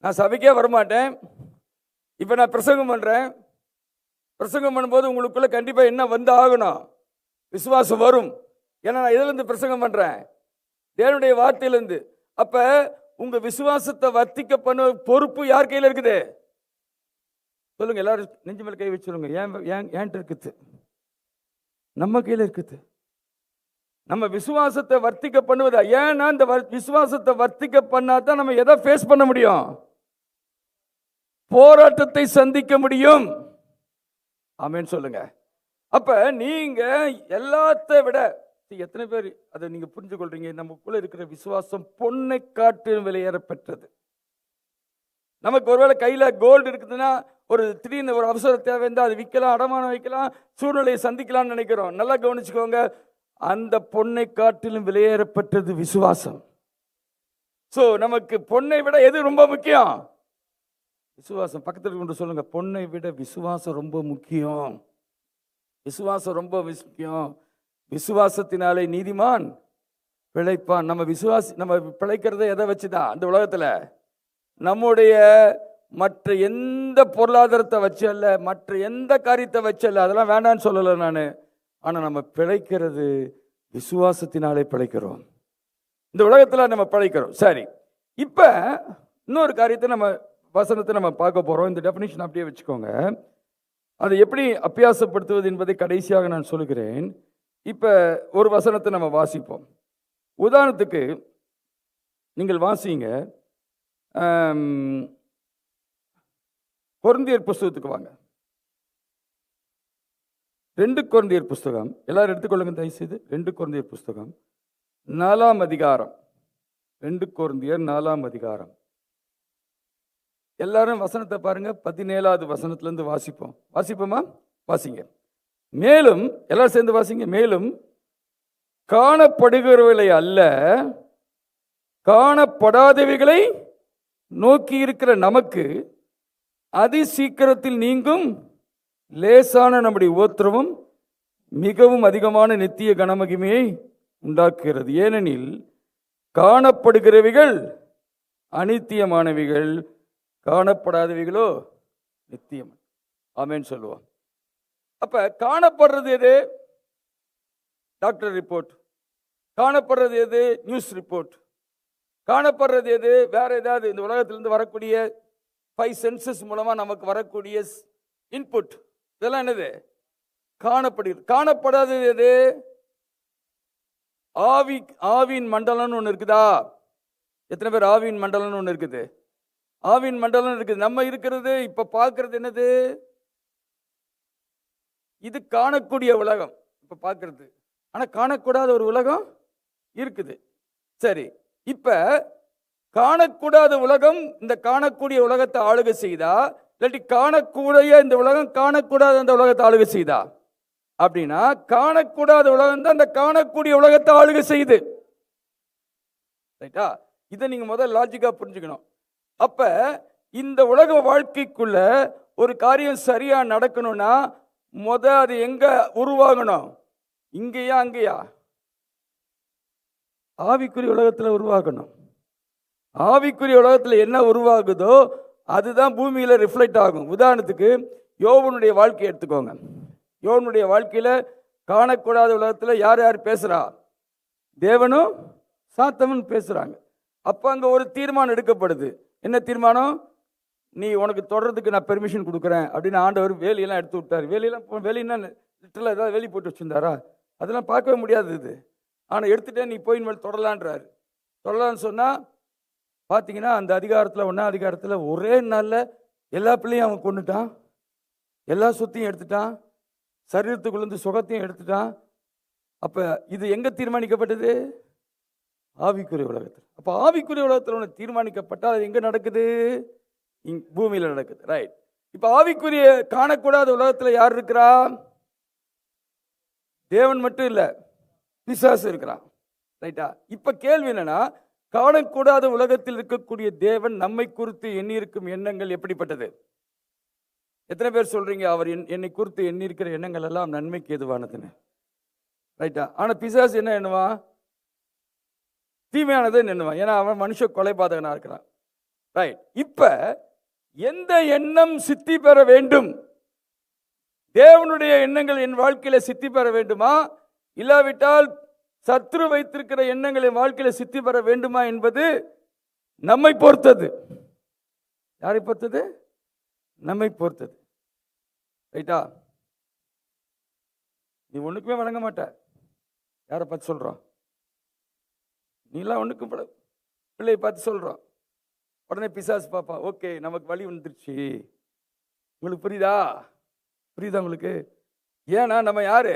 நான் சபைக்கே வரமாட்டேன், இப்ப நான் பிரசங்கம் பண்றேன். பிரசங்கம் பண்ணும்போது உங்களுக்குள்ள கண்டிப்பா என்ன வந்து ஆகணும்? விசுவாசம் வரும். ஏன்னா நான் இதுல இருந்து பிரசங்கம் பண்றேன், தேவனுடைய வார்த்தையிலிருந்து. அப்ப உங்க விசுவாசத்தை வர்த்திக்க பண்ண பொறுப்பு யார் கையில இருக்குது? சொல்லுங்க. எல்லாரும் நெஞ்சு மேல கை வச்சு சொல்லுங்க. ஏன் இருக்குது? நம்ம கையில இருக்குது. நம்ம விசுவாசத்தை வர்த்திக்க பண்ணுவதா? ஏன்னா இந்த விசுவாசத்தை வர்த்திக்க பண்ணாதான் நம்ம எதை ஃபேஸ் பண்ண முடியும்? போராட்டத்தை சந்திக்க முடியும். ஆமென் சொல்லுங்க. அப்ப நீங்க எல்லாத்தை விட எத்தனை பேர் அதை நீங்க புரிஞ்சு கொள்றீங்க? நமக்குள்ள இருக்கிற விசுவாசம் பொன்னை காட்டு விலையேற பெற்றது. நமக்கு ஒருவேளை கையில கோல்டு இருக்குதுன்னா, ஒரு திடீர்னு ஒரு அவசர தேவை இருந்தால் அது விற்கலாம், அடமானம் வைக்கலாம், சூழ்நிலையை சந்திக்கலாம்னு நினைக்கிறோம். நல்லா கவனிச்சுக்கோங்க, அந்த பொன்னை காட்டிலும் விலையேறப்பட்டது விசுவாசம். சோ நமக்கு பொன்னை விட எது ரொம்ப முக்கியம்? விசுவாசம். பக்கத்தில் கொண்டு சொல்லுங்க, பொன்னை விட விசுவாசம் ரொம்ப முக்கியம். விசுவாசம் ரொம்ப முக்கியம். விசுவாசத்தினாலே நீதிமான் பிழைப்பான். நம்ம பிழைக்கிறத எதை வச்சுதான்? அந்த உலகத்துல நம்முடைய மற்ற எந்த பொருளாதாரத்தை வச்சு அல்ல, மற்ற எந்த காரியத்தை வச்சு அல்ல, அதெல்லாம் வேண்டான்னு சொல்லலை நான். ஆனா நம்ம பிழைக்கிறது விசுவாசத்தினாலே பிழைக்கிறோம். இந்த உலகத்துல நம்ம பிழைக்கிறோம். சரி, இப்ப இன்னொரு காரியத்தை நம்ம வசனத்தை நம்ம பார்க்க போறோம். இந்த டெஃபினிஷன் அப்படியே வச்சுக்கோங்க. அதை எப்படி அபியாசப்படுத்துவது என்பதை கடைசியாக நான் சொல்லுகிறேன். இப்ப ஒரு வசனத்தை நம்ம வாசிப்போம். உதாரணத்துக்கு நீங்கள் வாசிங்க, கொரிந்தியர் புஸ்தகத்துக்கு வாங்க. 2 கொரிந்தியர் புஸ்தகம், எல்லாரும் எடுத்துக்கொள்ளுங்க தயவு செய்து. 2 கொரிந்தியர் புஸ்தகம் 4ஆம் அதிகாரம். 2 கொரிந்தியர் 4ஆம் அதிகாரம். எல்லாரும் வசனத்தை பாருங்க. 17வது வசனத்திலிருந்து வாசிப்போம். வாசிப்போமா? வாசிங்க. மேலும் எல்லாரும் சேர்ந்து வாசிங்க. மேலும் காணப்படுகிறவைகளை அல்ல, காணப்படாதவைகளை நோக்கி இருக்கிற நமக்கு அதி சீக்கிரத்தில் நீங்கும் லேசான நம்முடைய உபத்திரவம் மிகவும் அதிகமான நித்திய கனமகிமையை உண்டாக்குகிறது. ஏனெனில் காணப்படுகிறவைகள் அநித்தியமானவைகள், காணப்படாதவைகளோ நித்தியம். ஆமென் சொல்லுவோம். அப்ப காணப்படுறது எது? Doctor report. காணப்படுறது எது? News report. காணப்படுறது எது? வேற ஏதாவது இந்த உலகத்திலிருந்து வரக்கூடிய 5 சென்சஸ் மூலமா நமக்கு வரக்கூடிய இன்புட், இதெல்லாம் என்னது? காணப்படுகிறது. காணப்படாதது எது? ஆவியின் மண்டலம்னு ஒன்று இருக்குதா? எத்தனை பேர் ஆவியின் மண்டலம்னு ஒன்று இருக்குது? ஆவியின் மண்டலம் இருக்குது. நம்ம இருக்கிறது இப்ப பார்க்கறது என்னது? இது காணக்கூடிய உலகம் இப்ப பார்க்கறது. ஆனா காணக்கூடாத ஒரு உலகம் இருக்குது. சரி, இப்ப காணக்கூடாத உலகம் இந்த காணக்கூடிய உலகத்தை ஆளுகை செய்தா, இல்லாட்டி காணக்கூடிய இந்த உலகம் காணக்கூடாத அந்த உலகத்தை ஆளுகை செய்தா? அப்படின்னா காணக்கூடாத உலகம் தான் இந்த காணக்கூடிய உலகத்தை ஆளுகை செய்யுது. ரைட்டா? இதை நீங்க முதல் லாஜிக்கா புரிஞ்சுக்கணும். அப்ப இந்த உலக வாழ்க்கைக்குள்ள ஒரு காரியம் சரியா நடக்கணும்னா அது எங்க உருவாகணும்? இங்கேயா அங்கேயா? ஆவிக்குரிய உலகத்துல உருவாகணும். ஆவிக்குரிய உலகத்துல என்ன உருவாகுதோ அதுதான் பூமியில ரிஃப்ளெக்ட் ஆகும். உதாரணத்துக்கு யோபனுடைய வாழ்க்கையை எடுத்துக்கோங்க. யோபனுடைய வாழ்க்கையில காணக்கூடாத உலகத்துல யார் யார் பேசுறா? தேவனும் சாத்தவன் பேசுறாங்க. அப்ப அங்க ஒரு தீர்மானம் எடுக்கப்படுது. என்ன தீர்மானம்? நீ உனக்கு தொடர்றதுக்கு நான் பெர்மிஷன் கொடுக்குறேன் அப்படின்னு ஆண்டவர் வேலியெல்லாம் எடுத்து விட்டார். வேலின்னா லிட்டரலா ஏதாவது வேலி போட்டு வச்சிருந்தாரா? அதெல்லாம் பார்க்கவே முடியாது. இது ஆனால் எடுத்துட்டேன், நீ போய் மேல் தொடரலான்றாரு. தொடரலான்னு சொன்னா பார்த்தீங்கன்னா அந்த அதிகாரத்தில் 1ஆம் அதிகாரத்தில் ஒரே நாளில் எல்லா பிள்ளையும் அவன் கொண்டுட்டான், எல்லா சொத்தையும் எடுத்துட்டான், சரீரத்துக்குள்ளேருந்து சுகத்தையும் எடுத்துட்டான். அப்போ இது எங்கே தீர்மானிக்கப்பட்டது? ஆவிக்குரிய உலகத்தில். அப்போ ஆவிக்குரிய உலகத்தில் ஒன்று தீர்மானிக்கப்பட்டால் அது எங்கே நடக்குது? பூமியில் நடக்குது. ரைட். இப்போ ஆவிக்குரிய காணக்கூடாத உலகத்தில் யார் இருக்கிறா? தேவன் மட்டும் இல்லை, பிசாசு இருக்கிறான். ரைட்டா? இப்போ கேள்வி என்னன்னா, காணக்கூடாத உலகத்தில் இருக்கக்கூடிய தேவன் நம்மை குறித்து எண்ணியிருக்கும் எண்ணங்கள் எப்படிப்பட்டது? எத்தனை பேர் சொல்றீங்க அவர் என்னை குறித்து எண்ணியிருக்கிற எண்ணங்கள் எல்லாம் நன்மைக்கு எதுவானதுன்னு? ரைட்டா? ஆனால் பிசாசு என்ன எண்ணுவான்? தீமையானதை எண்ணுவான். ஏன்னா அவன் மனுஷ கொலைபாதகனா இருக்கிறான். ரைட். இப்ப எந்த எண்ணம் சித்தி பெற வேண்டும்? தேவனுடைய எண்ணங்கள் என் வாழ்க்கையில சித்தி பெற வேண்டுமா, இல்லாவிட்டால் சத்ரு வைத்திருக்கிற எண்ணங்கள் என் வாழ்க்கையில சித்தி பெற வேண்டுமா என்பது நம்மை பொறுத்தது. யாரை பொறுத்தது? நம்மை பொறுத்தது. ரைட்டா? நீ ஒண்ணுக்குமே வணங்க மாட்ட. யாரை பார்த்து சொல்றோம்? நீலாம் ஒண்ணுக்கும் பிள்ளையை பார்த்து சொல்றோம். உடனே பிசாசு பாப்பா, ஓகே நமக்கு வழி வந்துருச்சு. உங்களுக்கு புரியுதா? புரியுதா உங்களுக்கு? ஏன்னா நம்ம யாரு?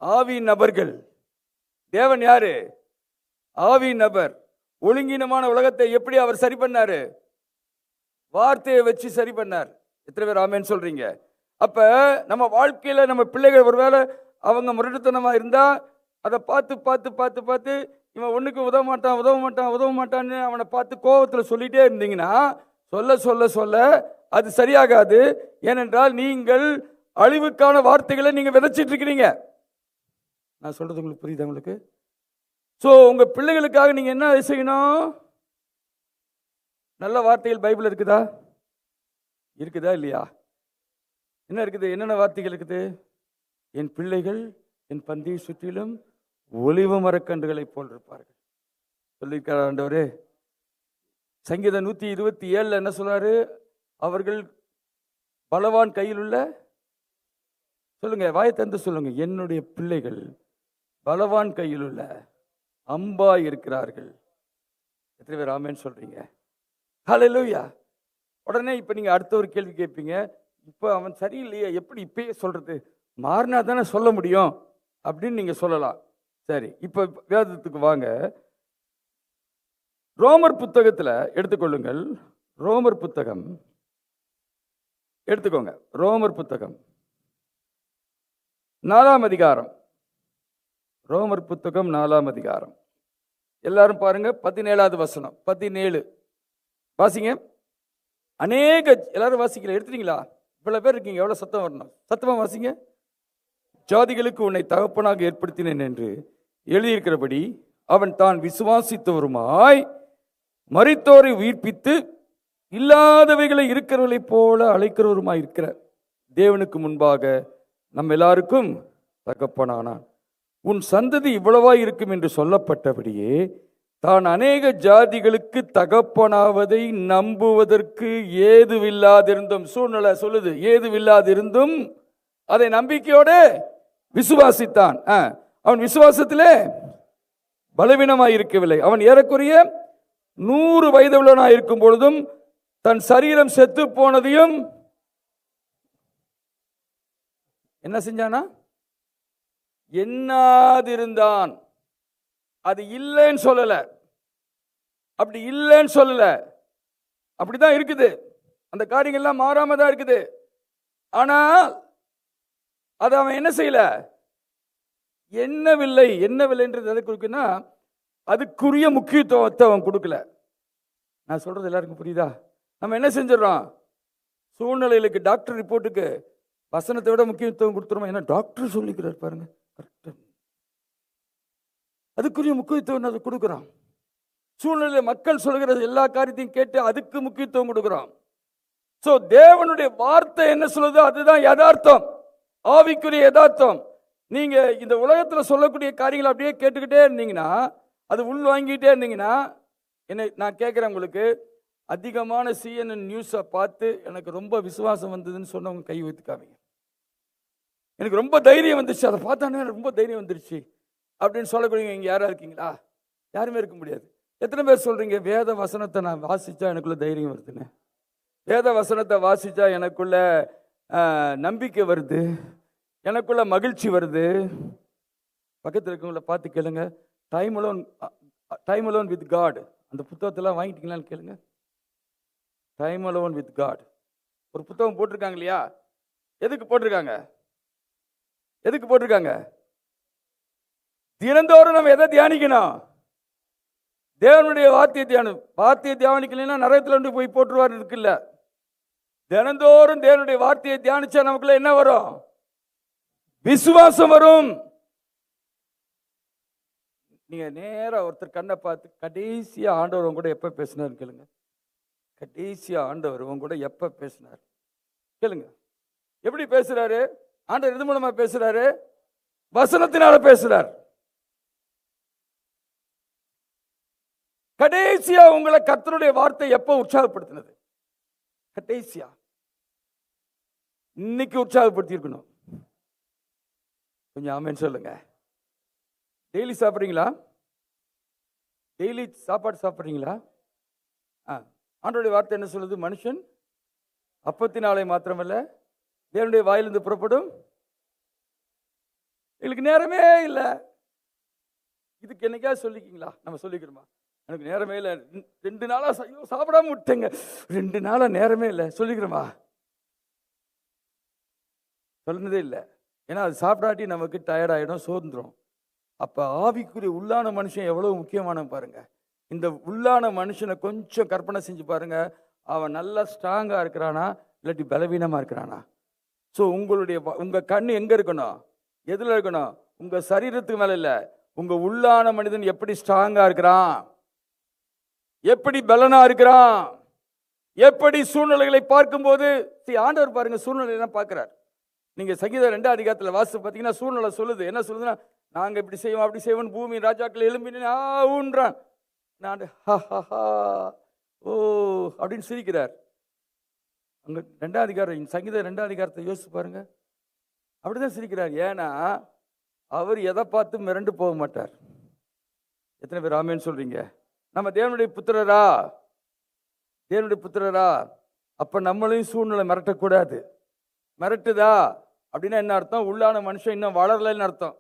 ஆவி நபர்கள். தேவன் யாரு? ஆவி நபர். ஒழுங்கீனமான உலகத்தை எப்படி அவர் சரி பண்ணாரு? வார்த்தையை வச்சு சரி பண்ணார். எத்தனை பேர் ஆமேன்னு சொல்றீங்க? அப்ப நம்ம வாழ்க்கையில நம்ம பிள்ளைகள் ஒருவேளை அவங்க முரட்டுத்தனமா இருந்தா அதை பார்த்து பார்த்து பார்த்து பார்த்து இவன் ஒண்ணுக்கு உதவ மாட்டான்னு அவனை பார்த்து கோபத்துல சொல்லிட்டே இருந்தீங்கன்னா சொல்ல சொல்ல சொல்ல அது சரியாகாது. ஏனென்றால் நீங்கள் அழிவுக்கான வார்த்தைகளை நீங்க விதைச்சிட்டு இருக்கிறீங்க. நான் சொல்றது உங்களுக்கு புரியுதா உங்களுக்கு? சோ உங்க பிள்ளைகளுக்காக நீங்க என்ன செய்யணும்? நல்ல வார்த்தைகள் பைபிள் இருக்குதா? இருக்குதா இல்லையா? என்ன இருக்குது? என்னென்ன வார்த்தைகள் இருக்குது? என் பிள்ளைகள் என் பந்தியை சுற்றிலும் ஒலிவ மரக்கன்றுகளை போல் இருப்பார்கள் சொல்லியிருக்கார் ஆண்டவரே. சங்கீதம் 127 என்ன சொல்றாரு? அவர்கள் பலவான் கையில் உள்ள, சொல்லுங்க, வாயை தந்து சொல்லுங்க, என்னுடைய பிள்ளைகள் பலவான் கையில் உள்ள அம்பா இருக்கிறார்கள். எத்தனை பேர் ஆமேன்னு சொல்றீங்க? ஹல்லேலூயா. உடனே இப்ப நீங்க அடுத்த ஒரு கேள்வி கேட்பீங்க, இப்ப அவன் சரியில்லையே, எப்படி இப்பயே சொல்றது? மாறினா தானே சொல்ல முடியும் அப்படின்னு நீங்க சொல்லலாம். சரி, இப்ப வேதத்துக்கு வாங்க. ரோமர் புத்தகத்துல எடுத்துக்கொள்ளுங்கள். ரோமர் புத்தகம் எடுத்துக்கோங்க. ரோமர் புத்தகம் 4ஆம் அதிகாரம். ரோமர் புத்தகம் 4ஆம் அதிகாரம். எல்லாரும் பாருங்க, 17வது வசனம். 17 வாசிங்க. எல்லாரும் வாசிக்கல, எடுத்துட்டீங்களா? இவ்வளவு பேர் இருக்கீங்க, எவ்வளவு சத்தம் வரணும்? சத்தமா வாசிங்க. ஜாதிகளுக்கு உன்னை தகப்பனாக ஏற்படுத்தினேன் என்று எழுதியிருக்கிறபடி அவன் தான் விசுவாசித்தவருமாய் மரித்தோரை உயிர்ப்பித்து இல்லாதவைகளை இருக்கிறவர்களை போல அழைக்கிறவருமாய் இருக்கிறார். தேவனுக்கு முன்பாக நம்ம எல்லாருக்கும் தகப்பனானான். உன் சந்ததி இவ்வளவா இருக்கும் என்று சொல்லப்பட்டபடியே தான் அநேக ஜாதிகளுக்கு தகப்பனாவதை நம்புவதற்கு ஏதுவில்லாதிருந்தும், சூழ்நிலை சொல்லுது, ஏதுவில்லாதிருந்தும் அதை நம்பிக்கையோடு விசுவாசித்தான். அவன் விசுவாசத்திலே பலவீனமாய் இருக்கவில்லை. அவன் ஏறக்குறைய 100 வயதுள்ளவனாய் இருக்கும் பொழுதும் தன் சரீரம் செத்து போனதையும் என்ன செஞ்சானா? எண்ணாதிருந்தான். அது இல்லைன்னு சொல்லல, அப்படி இல்லைன்னு சொல்லல, அப்படிதான் இருக்குது. அந்த காரியங்கள்லாம் மாறாம தான் இருக்குது. ஆனால் அது அவன் என்ன செய்யல? எண்ணவில்லை. எண்ணவில்லைன்றது எதை குறிக்குன்னா, அதுக்குரிய முக்கியத்துவத்தை அவன் கொடுக்கல. நான் சொல்றது எல்லாருக்கும் புரியுதா? நம்ம என்ன செஞ்சிடறோம்? சூழ்நிலைகளுக்கு, டாக்டர் ரிப்போர்ட்டுக்கு வசனத்தை விட முக்கியத்துவம் கொடுத்துருவோம். ஏன்னா டாக்டர் சொல்லிக்கிறார் பாருங்க, கரெக்டா, அதுக்குரிய முக்கியத்துவம் அதை கொடுக்குறோம். சூழ்நிலை மக்கள் சொல்கிற எல்லா காரியத்தையும் கேட்டு அதுக்கு முக்கியத்துவம் கொடுக்குறோம். சோ தேவனுடைய வார்த்தை என்ன சொல்லுதோ அதுதான் யதார்த்தம், ஆவிக்குரிய யதார்த்தம். நீங்க இந்த உலகத்துல சொல்லக்கூடிய காரியங்களை அப்படியே கேட்டுக்கிட்டே இருந்தீங்கன்னா, அது உள் வாங்கிட்டே இருந்தீங்கன்னா, என்ன நான் கேட்கிறேன், உங்களுக்கு அதிகமான CNN நியூஸை பார்த்து எனக்கு ரொம்ப விசுவாசம் வந்ததுன்னு சொன்னவங்க கை வைத்து காமிங்க. எனக்கு ரொம்ப தைரியம் வந்துருச்சு, அதை பார்த்தானே ரொம்ப தைரியம் வந்துருச்சு அப்படின்னு சொல்லக்கூடிய இங்க யாரா இருக்கீங்களா? யாருமே இருக்க முடியாது. எத்தனை பேர் சொல்றீங்க, வேத வசனத்தை நான் வாசிச்சா எனக்குள்ள தைரியம் வருதுன்னு? வேத வசனத்தை வாசிச்சா எனக்குள்ள நம்பிக்கை வருது, எனக்குள்ள மகிழ்ச்சி வருது. பக்கத்தில் இருக்கவங்கள பார்த்து கேளுங்க, டைம் அலோன் வித் காட், அந்த புத்தகத்தெல்லாம் வாங்கிட்டீங்களான்னு கேளுங்க. டைம் அலோன் வித் காட் ஒரு புத்தகம் போட்டிருக்காங்க இல்லையா? எதுக்கு போட்டிருக்காங்க? எதுக்கு போட்டிருக்காங்க? தினந்தோறும் நம்ம எதை தியானிக்கணும்? தேவனுடைய வார்த்தையை தியானிக்கலைன்னா நரகத்தில் வந்து போய் போட்டுருவார் இருக்குல்ல. தினந்தோறும் தேவனுடைய வார்த்தையை தியானிச்சா நமக்குள்ள என்ன வரும்? விசுவாசம் வரும். நீங்க நேரா ஒருத்தர் கண்ணை பார்த்து கடைசியா ஆண்டவர் கூட எப்ப பேசினார் கேளுங்க. கடைசியா ஆண்டவர் கூட எப்ப பேசினார் கேளுங்க. எப்படி பேசுறாரு ஆண்டவர்? எது மூலமா பேசுறாரு? வசனத்தினால பேசுறார். கடைசியா உங்களை கர்த்தருடைய வார்த்தை எப்ப உற்சாகப்படுத்தினது? கடைசியா இன்னைக்கு உற்சாகப்படுத்தி இருக்கணும். கொஞ்சம் ஆமென் சொல்லுங்க. டெய்லி சாப்பிட்றீங்களா? டெய்லி சாப்பாடு சாப்பிட்றீங்களா? ஆண்டவருடைய வார்த்தை என்ன சொல்லுது? மனுஷன் அப்பத்தினாலே மாத்திரமல்ல தேவனுடைய வாயிலிருந்து புறப்படும். எங்களுக்கு நேரமே இல்லை. இதுக்கு என்னைக்கா சொல்லிக்கிங்களா? நம்ம சொல்லிக்கிறோமா? எனக்கு நேரமே இல்லை, 2 நாளா சாப்பிடாம விட்டேங்க, 2 நாளா நேரமே இல்லை சொல்லிக்கிறோமா? சொன்னதே இல்லை. ஏன்னா அது சாப்பிடாட்டி நமக்கு டயர்ட் ஆகிடும், சோர்ந்துடும். அப்போ ஆவிக்குரிய உள்ளான மனுஷன் எவ்வளவு முக்கியமான பாருங்க. இந்த உள்ளான மனுஷனை கொஞ்சம் கற்பனை செஞ்சு பாருங்க. அவன் நல்லா ஸ்ட்ராங்காக இருக்கிறானா இல்லாட்டி பலவீனமாக இருக்கிறானா? ஸோ உங்கள் கண்ணு எங்கே இருக்கணும்? எதில் இருக்கணும்? உங்கள் சரீரத்துக்கு மேலே இல்லை, உங்கள் உள்ளான மனிதன் எப்படி ஸ்ட்ராங்காக இருக்கிறான், எப்படி பலனா இருக்கிறான், எப்படி சூழ்நிலைகளை பார்க்கும்போது ஆண்டவர் பாருங்க சூழ்நிலையெல்லாம் பார்க்கிறார். நீங்க சங்கீதம் 2ஆம் அதிகாரத்தில் வாசித்து பார்த்தீங்கன்னா சூழ்நிலை சொல்லுது. என்ன சொல்லுதுன்னா, நாங்க இப்படி செய்வோம் அப்படி செய்வோம், பூமி ராஜாக்கள் எழும்பினான், நான் ஓ அப்படின்னு சிரிக்கிறார். அங்க 2ஆம் அதிகாரம், சங்கீதம் 2ஆம் அதிகாரத்தை யோசிச்சு பாருங்க, அப்படிதான் சிரிக்கிறார். ஏன்னா அவர் எதை பார்த்து மிரண்டு போக மாட்டார். எத்தனை பேர் ஆமேன்னு சொல்றீங்க? நம்ம தேவனுடைய புத்திரரா? தேவனுடைய புத்திரரா? அப்ப நம்மளையும் சூழ்நிலை மிரட்டக்கூடாது. மிரட்டுதா அப்படின்னா என்ன அர்த்தம்? உள்ளான மனுஷன் இன்னும் வளரலன்னு அர்த்தம்.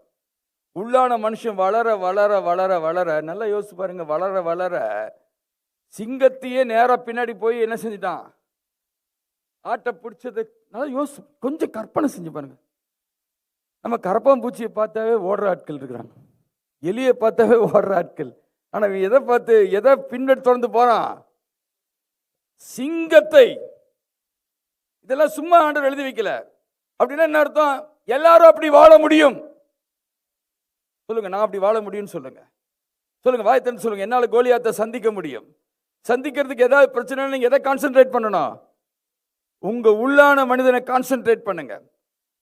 உள்ளான மனுஷன் வளர வளர வளர வளர, நல்லா யோசிச்சு பாருங்க, வளர வளர சிங்கத்தையே நேரா பின்னாடி போய் என்ன செஞ்சுட்டான்? ஆட்டை பிடிச்சது. நல்லா யோசி, கொஞ்சம் கற்பனை செஞ்சு பாருங்க. நம்ம கரப்பாம்பூச்சியை பார்த்தாவே ஓடுற ஆட்கள் இருக்கிறாங்க, எலியை பார்த்தாவே ஓடுற ஆட்கள். ஆனா எதை பார்த்து எதை பின்னாடி தொடர்ந்து போறான்? சிங்கத்தை. இதெல்லாம் சும்மா ஆண்டவர் எழுதி வைக்கல. அப்படின்னா என்ன அர்த்தம்? எல்லாரும் அப்படி வாழ முடியும். சொல்லுங்க, நான் அப்படி வாழ முடியும்னு சொல்லுங்க. சொல்லுங்க, வாய் திறந்து சொல்லுங்க, என்னால கோலியாத்தை சந்திக்க முடியும். சந்திக்கிறதுக்கு ஏதாவது பிரச்சனை, நீங்க எதை கான்சென்ட்ரேட் பண்ணணும்? உங்க உள்ளான மனிதனை கான்சென்ட்ரேட் பண்ணுங்க.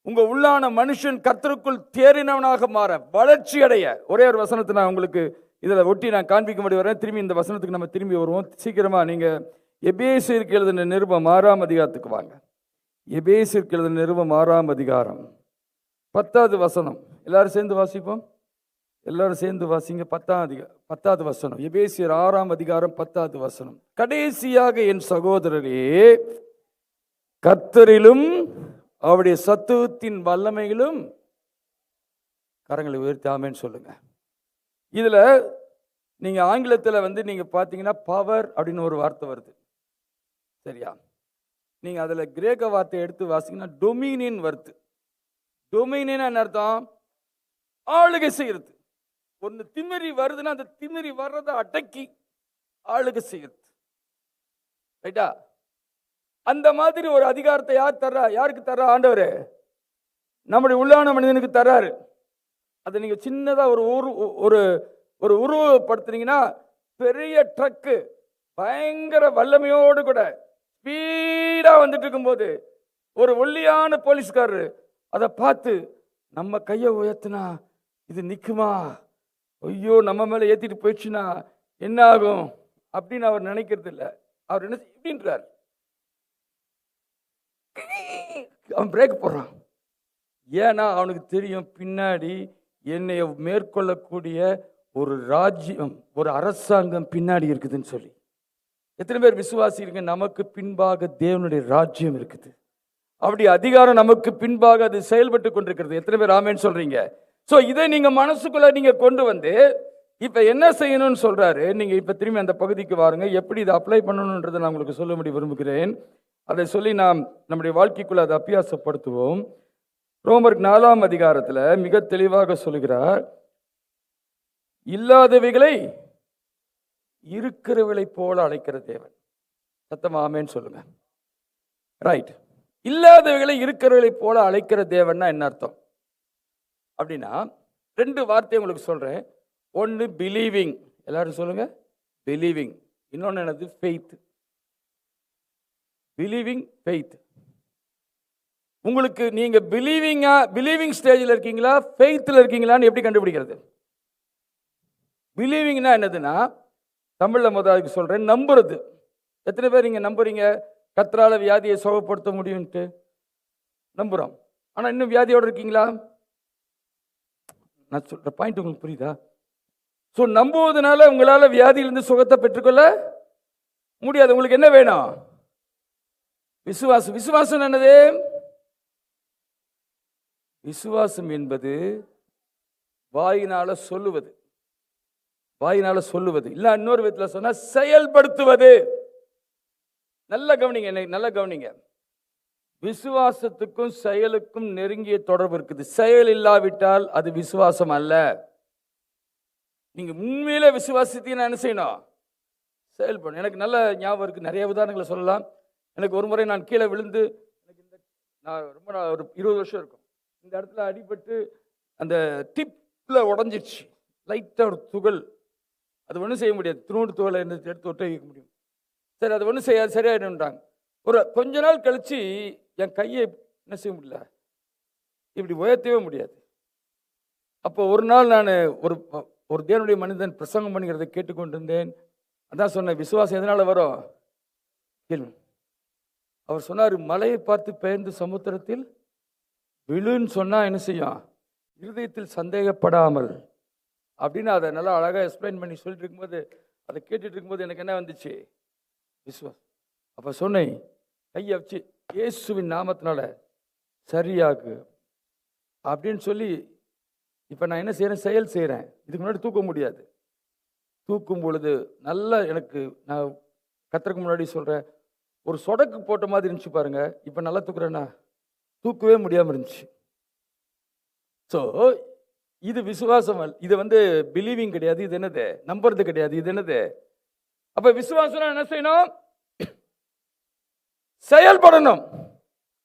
உங்க உள்ளான மனுஷன் கர்த்தருக்குள் தேறினவனாக மாற, வளர்ச்சி அடைய. ஒரே ஒரு வசனத்தை நான் உங்களுக்கு இதில் ஒட்டி நான் காண்பிக்க முடியும் வரேன். திரும்பி இந்த வசனத்துக்கு நம்ம திரும்பி வருவோம் சீக்கிரமா. நீங்க எபேசியருக்கு எழுதின நிருபம் 6ஆம் அதிகாரத்துக்கு வாங்க. எபேசியருக்கு எழுதின நிருபம் 6ஆம் அதிகாரம் 10வது வசனம். எல்லாரும் சேர்ந்து வாசிப்போம். எல்லாரும் சேர்ந்து வாசிங்க. 10வது வசனம். எபேசியர் 6ஆம் அதிகாரம் 10வது வசனம். கடைசியாக என் சகோதரரே, கர்த்தரிலும் அவருடைய சத்துவத்தின் வல்லமையிலும், கரங்களை உயர்த்தி ஆமென் சொல்லுங்க. இதுல நீங்க ஆங்கிலத்தில் நீங்க பாத்தீங்கன்னா பவர் அப்படின்னு ஒரு வார்த்தை வருது, சரியா? நீங்க அதுல கிரேக்க வார்த்தை எடுத்து வாசிங்கன்னா டொமினியன் வருது. டொமினியன் என்ன அர்த்தம்? ஆளுகை செய்யறது. ஒன்னு திமிரி வருதுன்னா அந்த திமிரி வர்றதை அடக்கி ஆளுகை செய்யறது, ரைட்டா? அந்த மாதிரி ஒரு அதிகாரத்தை யார் தர்றா? யாருக்கு தர்றா? ஆண்டவரே நம்முடைய உள்ளான மனிதனுக்கு தர்றாரு. அதை நீங்க சின்னதா ஒரு உருவப்படுத்துனீங்கன்னா, பெரிய ட்ரக்கு பயங்கர வல்லமையோடு கூட ஸ்பீடா வந்துட்டு இருக்கும்போது ஒரு ஒல்லியான போலீஸ்காரரு அதை பார்த்து, நம்ம கையை உயர்த்தினா இது நிக்குமா, ஐயோ நம்ம மேல ஏத்திட்டு போயிடுச்சுன்னா என்ன ஆகும் அப்படின்னு அவர் நினைக்கிறது இல்லை. அவர் என்ன இப்படின்றார், அவன் பிரேக் போடுறான். ஏன்னா அவனுக்கு தெரியும் பின்னாடி என்னை மேற்கொள்ளக்கூடிய ஒரு ராஜ்யம், ஒரு அரசாங்கம் பின்னாடி இருக்குதுன்னு சொல்லி. எத்தனை பேர் விசுவாசி இருக்கு? நமக்கு பின்பாக தேவனுடைய ராஜ்யம் இருக்குது. அப்படி அதிகாரம் நமக்கு பின்பாக அது செயல்பட்டு கொண்டிருக்கிறது. எத்தனை பேர் ஆமென் சொல்றீங்க? சோ இதை நீங்க மனசுக்குள்ள நீங்க கொண்டு வந்து இப்ப என்ன செய்யணும்னு சொல்றாரு. நீங்க இப்ப திரும்பி அந்த பகுதிக்கு வாருங்க. எப்படி இதை அப்ளை பண்ணணும்ன்றதை நான் உங்களுக்கு சொல்ல விரும்புகிறேன். அதை சொல்லி நாம் நம்முடைய வாழ்க்கைக்குள்ள அதை அபியாசப்படுத்துவோம். ரோமர் 4ஆம் அதிகாரத்துல மிக தெளிவாக சொல்லுகிறார், இல்லாதவைகளை இருக்கிறவளை போல அழைக்கிற தேவன். சத்தமா ஆமென் சொல்லுங்க. ரைட். இல்லாதவைகளை இருக்கிறவளை போல அழைக்கிற தேவன்னா என்ன அர்த்தம் அப்படின்னா, 2 வார்த்தை உங்களுக்கு சொல்றேன். ஒன்னு பிலீவிங், எல்லாரும் சொல்லுங்க பிலீவிங். இன்னொன்னு என்னது? ஃபெய்த். Believing, faith. உங்களுக்கு நீங்க பிலீவிங் ஸ்டேஜில் இருக்கீங்களா, ஃபெய்த்தில் இருக்கீங்களான்னு எப்படி கண்டுபிடிக்கிறது? பிலீவிங்னா என்னதுன்னா, தமிழ்ல முதலுக்கு சொல்றேன், நம்புறது. எத்தனை பேர் நீங்க நம்புறீங்க கர்த்தரால வியாதியை சுகப்படுத்த முடியும்ட்டு? நம்புறோம். ஆனா இன்னும் வியாதியோட இருக்கீங்களா? நான் சொல்ற பாயிண்ட் உங்களுக்கு புரியுதா? சோ நம்புவதனால உங்களால வியாதியிலிருந்து சுகத்தை பெற்றுக்கொள்ள முடியாது. உங்களுக்கு என்ன வேணும்? விசுவாசம். விசுவாசம் என்னது? விசுவாசம் என்பது வாயினால சொல்லுவது. வாயினால சொல்லுவது இல்ல, இன்னொரு விதத்தில் சொன்னா செயல்படுத்துவது. நல்ல கவனிங்க, நல்ல கவனிங்க. விசுவாசத்துக்கும் செயலுக்கும் நெருங்கிய தொடர்பு இருக்குது. செயல் இல்லாவிட்டால் அது விசுவாசம் அல்ல. நீங்க உண்மையில விசுவாசத்தையும் என்ன செய்யணும்? செயல்படணும். எனக்கு நல்ல ஞாபகம் இருக்கு, நிறைய உதாரணங்களை சொல்லலாம். எனக்கு ஒரு முறை நான் கீழே விழுந்து, நான் ரொம்ப ஒரு 20 வருஷம் இருக்கும், இந்த இடத்துல அடிபட்டு அந்த டிப்ல உடஞ்சிருச்சு. லைட்டா ஒரு துகள், அது ஒன்றும் செய்ய முடியாது. திருநூறு துகளை எடுத்து ஒட்ட வைக்க முடியும். சரி, அது ஒன்றும் செய்யாது, சரியாயிடுன்றாங்க. ஒரு கொஞ்ச நாள் கழிச்சு என் கையை என்ன செய்ய முடியல, இப்படி உயர்த்தவே முடியாது. அப்போ ஒரு நாள் நான் ஒரு தேவனுடைய மனிதன் பிரசங்கம் பண்ணுகிறதை கேட்டுக்கொண்டிருந்தேன். அதான் சொன்னேன், விசுவாசம் எதனால வரும் கேள்வி. அவர் சொன்னார், மலையை பார்த்து பெயர்ந்து சமுத்திரத்தில் விழுன்னு சொன்னா என்ன செய்யும்? இருதயத்தில் சந்தேகப்படாமல் அப்படின்னு அதை நல்லா அழகாக எக்ஸ்பிளைன் பண்ணி சொல்லிட்டு இருக்கும்போது, அதை கேட்டுட்டு இருக்கும்போது எனக்கு என்ன வந்துச்சு? விசுவாசம். அப்போ சொன்னேன், கையை வச்சு இயேசுவின் நாமத்தினால சரியாகு அப்படின்னு சொல்லி, இப்போ நான் என்ன செய்கிறேன்? செயல் செய்கிறேன். இதுக்கு முன்னாடி தூக்க முடியாது. தூக்கும் பொழுது நல்லா எனக்கு, நான் கத்தருக்கு முன்னாடி சொல்கிறேன், ஒரு சொடக்கு போட்ட மாதிரி இருந்துச்சு பாருங்க. இப்போ நல்லா தூக்குறேன்னா தூக்கவே முடியாமல் இருந்துச்சு. ஸோ இது விசுவாசம். இது பிலீவிங் கிடையாது. இது என்னது? நம்புறது கிடையாது. இது என்னது? அப்ப விசுவாசம் என்ன செய்யணும்? செயல்படணும்.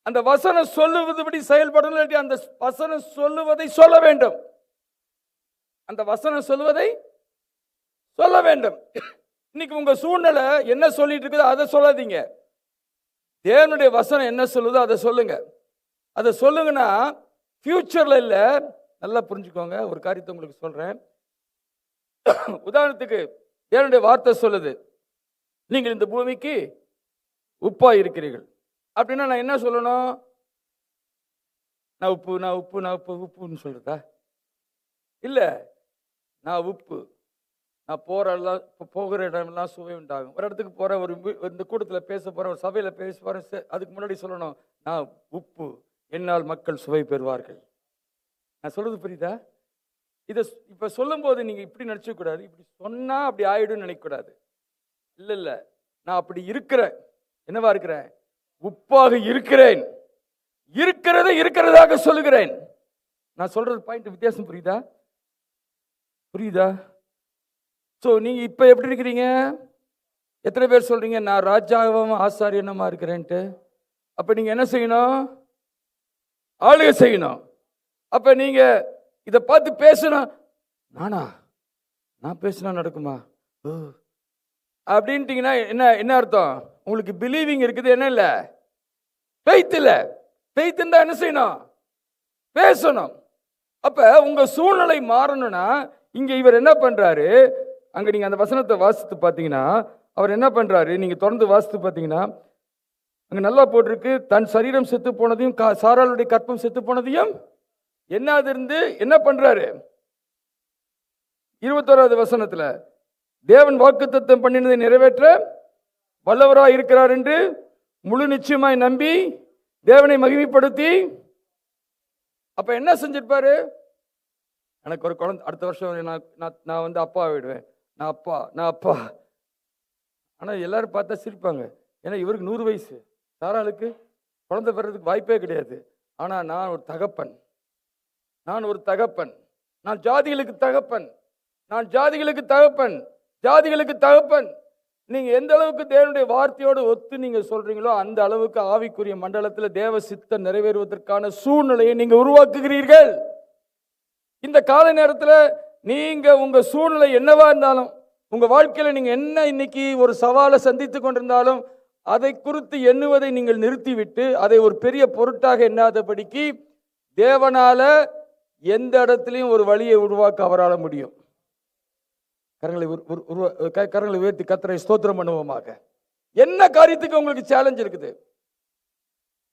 அந்த வசனம் சொல்லுவதுபடி செயல்படணும். அந்த வசனம் சொல்லுவதை சொல்ல வேண்டும். அந்த வசனம் சொல்லுவதை சொல்ல வேண்டும். இன்னைக்கு உங்க சூழ்நிலை என்ன சொல்லிட்டு இருக்குது அதை சொல்லாதீங்க. தேவனுடைய வசனம் என்ன சொல்லுதோ அதை சொல்லுங்க. அதை சொல்லுங்கன்னா ஃபியூச்சர்ல இல்ல. நல்லா புரிஞ்சுக்கோங்க. ஒரு காரியத்தை உங்களுக்கு சொல்றேன். உதாரணத்துக்கு தேவனுடைய வார்த்தை சொல்லுது, நீங்கள் இந்த பூமிக்கு உப்பா இருக்கிறீர்கள் அப்படின்னா நான் என்ன சொல்லணும்? நான் உப்பு நான் உப்பு நான் உப்பு உப்புன்னு சொல்றதா? இல்ல, நான் உப்பு. நான் போகிற இடமெல்லாம் சுவை உண்டாகும். ஒரு இடத்துக்கு போற, ஒரு இந்த கூட்டத்தில் பேச போற, ஒரு சபையில பேச போற, அதுக்கு முன்னாடி சொல்லணும், நான் உப்பு, என்னால் மக்கள் சுவை பெறுவார்கள். நான் சொல்றது புரியுதா? இதை இப்ப சொல்லும் போது நீங்க இப்படி நினைச்ச கூடாது, இப்படி சொன்னா அப்படி ஆயிடும் நினைக்க கூடாது. இல்ல இல்ல, நான் அப்படி இருக்கிறேன். என்னவா இருக்கிறேன்? உப்பாக இருக்கிறேன். இருக்கிறத இருக்கிறதாக சொல்லுகிறேன். நான் சொல்றது பாயிண்ட் வித்தியாசம் புரியுதா? புரியுதா? சோ நீங்க இப்ப எப்படி இருக்கிறீங்க? எத்தனை பேர் சொல்றீங்க நான் ராஜாவும் ஆசாரியனமா இருக்கிறேன்ட்டு? அப்ப நீங்க என்ன செய்யணும்? ஆளுகை செய்யணும். அப்ப நீங்க இத பார்த்து பேசணும். நான் பேசினா நடக்குமா அப்படின்ட்டீங்கன்னா என்ன என்ன அர்த்தம்? உங்களுக்கு பிலீவிங் இருக்குது, என்ன இல்ல? ஃபெய்த் இல்ல. ஃபெய்த் இருந்தா என்ன செய்யணும்? பேசணும். அப்ப உங்க சூழ்நிலை மாறணும்னா இங்க இவர் என்ன பண்றாரு? அங்க நீங்க அந்த வசனத்தை வாசித்து பார்த்தீங்கன்னா அவர் என்ன பண்றாரு? நீங்க தொடர்ந்து வாசித்து பார்த்தீங்கன்னா அங்க நல்லா போட்டிருக்கு, தன் சரீரம் செத்து போனதையும் சாராளுடைய கற்பம் செத்து போனதையும் என்னது இருந்து என்ன பண்றாரு? 21வது வசனத்துல தேவன் வாக்குத்தத்தம் பண்ணினதை நிறைவேற்ற வல்லவராய் இருக்கிறார் என்று முழு நிச்சயமாய் நம்பி தேவனை மகிமைப்படுத்தி. அப்ப என்ன செஞ்சிருப்பாரு? எனக்கு ஒரு குழந்தை, அடுத்த வருஷம் நான் வந்து அப்பா ஆயிடுவேன், நான் அப்பா. ஆனா எல்லாரும் பார்த்தா சிரிப்பாங்க. ஏன்னா இவருக்கு 100 வயசு, சாராளுக்கு குழந்தை பெறதுக்கு வாய்ப்பே கிடையாது. ஆனா நான் ஒரு தகப்பன், நான் ஜாதிகளுக்கு தகப்பன், ஜாதிகளுக்கு தகப்பன். நீங்க எந்த அளவுக்கு தேவனுடைய வார்த்தையோடு ஒத்து நீங்க சொல்றீங்களோ அந்த அளவுக்கு ஆவிக்குரிய மண்டலத்தில் தேவ சித்தம் நிறைவேறுவதற்கான சூழ்நிலையை நீங்க உருவாக்குகிறீர்கள். இந்த கால நேரத்தில் நீங்க உங்க சூழ்நிலை என்னவா இருந்தாலும், உங்க வாழ்க்கையில நீங்க என்ன இன்னைக்கு ஒரு சவாலை சந்தித்து கொண்டிருந்தாலும் அதை குறித்து எண்ணுவதை நீங்கள் நிறுத்திவிட்டு அதை ஒரு பெரிய பொருட்டாக எண்ணாதபடிக்கு தேவனால எந்த இடத்துலையும் ஒரு வழியை உருவாக்க அவரால் முடியும். கரங்களை உயர்த்தி கர்த்தரை ஸ்தோத்திரம் பண்ணுவோமாக. என்ன காரியத்துக்கு உங்களுக்கு சேலஞ்ச் இருக்குது?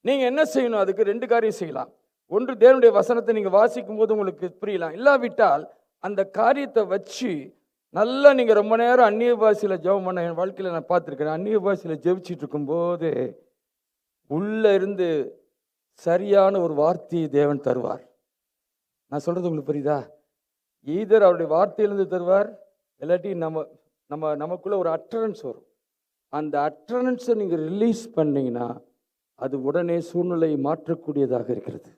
நீங்க என்ன செய்யணும்? அதுக்கு 2 காரியம் செய்யலாம். ஒன்று, தேவனுடைய வசனத்தை நீங்க வாசிக்கும் போது உங்களுக்கு புரியலாம். இல்லாவிட்டால் அந்த காரியத்தை வச்சு நல்லா நீங்க ரொம்ப நேரம் அந்நிய பாஷையில ஜெபம் பண்ண என் வாழ்க்கையில நான் பார்த்துருக்கேன். அந்நிய பாஷையில ஜெபிச்சுட்டு இருக்கும்போது உள்ள இருந்து சரியான ஒரு வார்த்தையை தேவன் தருவார். நான் சொல்றது உங்களுக்கு புரியுதா? ஈதர் அவருடைய வார்த்தையிலிருந்து தருவார், இல்லாட்டி நமக்குள்ள ஒரு அட்ரன்ஸ் வரும். அந்த அட்ரன்ஸை நீங்க ரிலீஸ் பண்ணீங்கன்னா அது உடனே சூழ்நிலையை மாற்றக்கூடியதாக இருக்கிறது.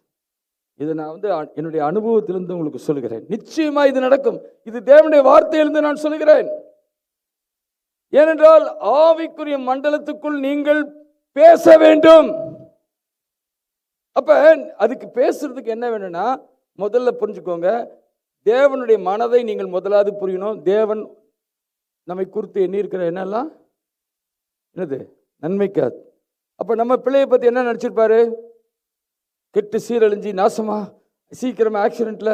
இதை நான் வந்து என்னுடைய அனுபவத்திலிருந்து உங்களுக்கு சொல்கிறேன். நிச்சயமா இது நடக்கும். இது தேவனுடைய வார்த்தையிலிருந்து நான் சொல்கிறேன். ஏனென்றால் ஆவிக்குரிய மண்டலத்துக்குள் நீங்கள் பேச வேண்டும். அப்ப அதுக்கு பேசுறதுக்கு என்ன வேணும்னா முதல்ல புரிஞ்சுக்கோங்க, தேவனுடைய மனதை நீங்கள் முதலாவது புரியணும். தேவன் நம்மை குறித்து எண்ணி இருக்கிற என்னெல்லாம் என்னது நன்மைக்காது. அப்ப நம்ம பிள்ளையை பத்தி என்ன நினைச்சிருப்பாரு? கெட்டு சீரழிஞ்சி நாசமா சீக்கிரமா ஆக்சிடென்ட்ல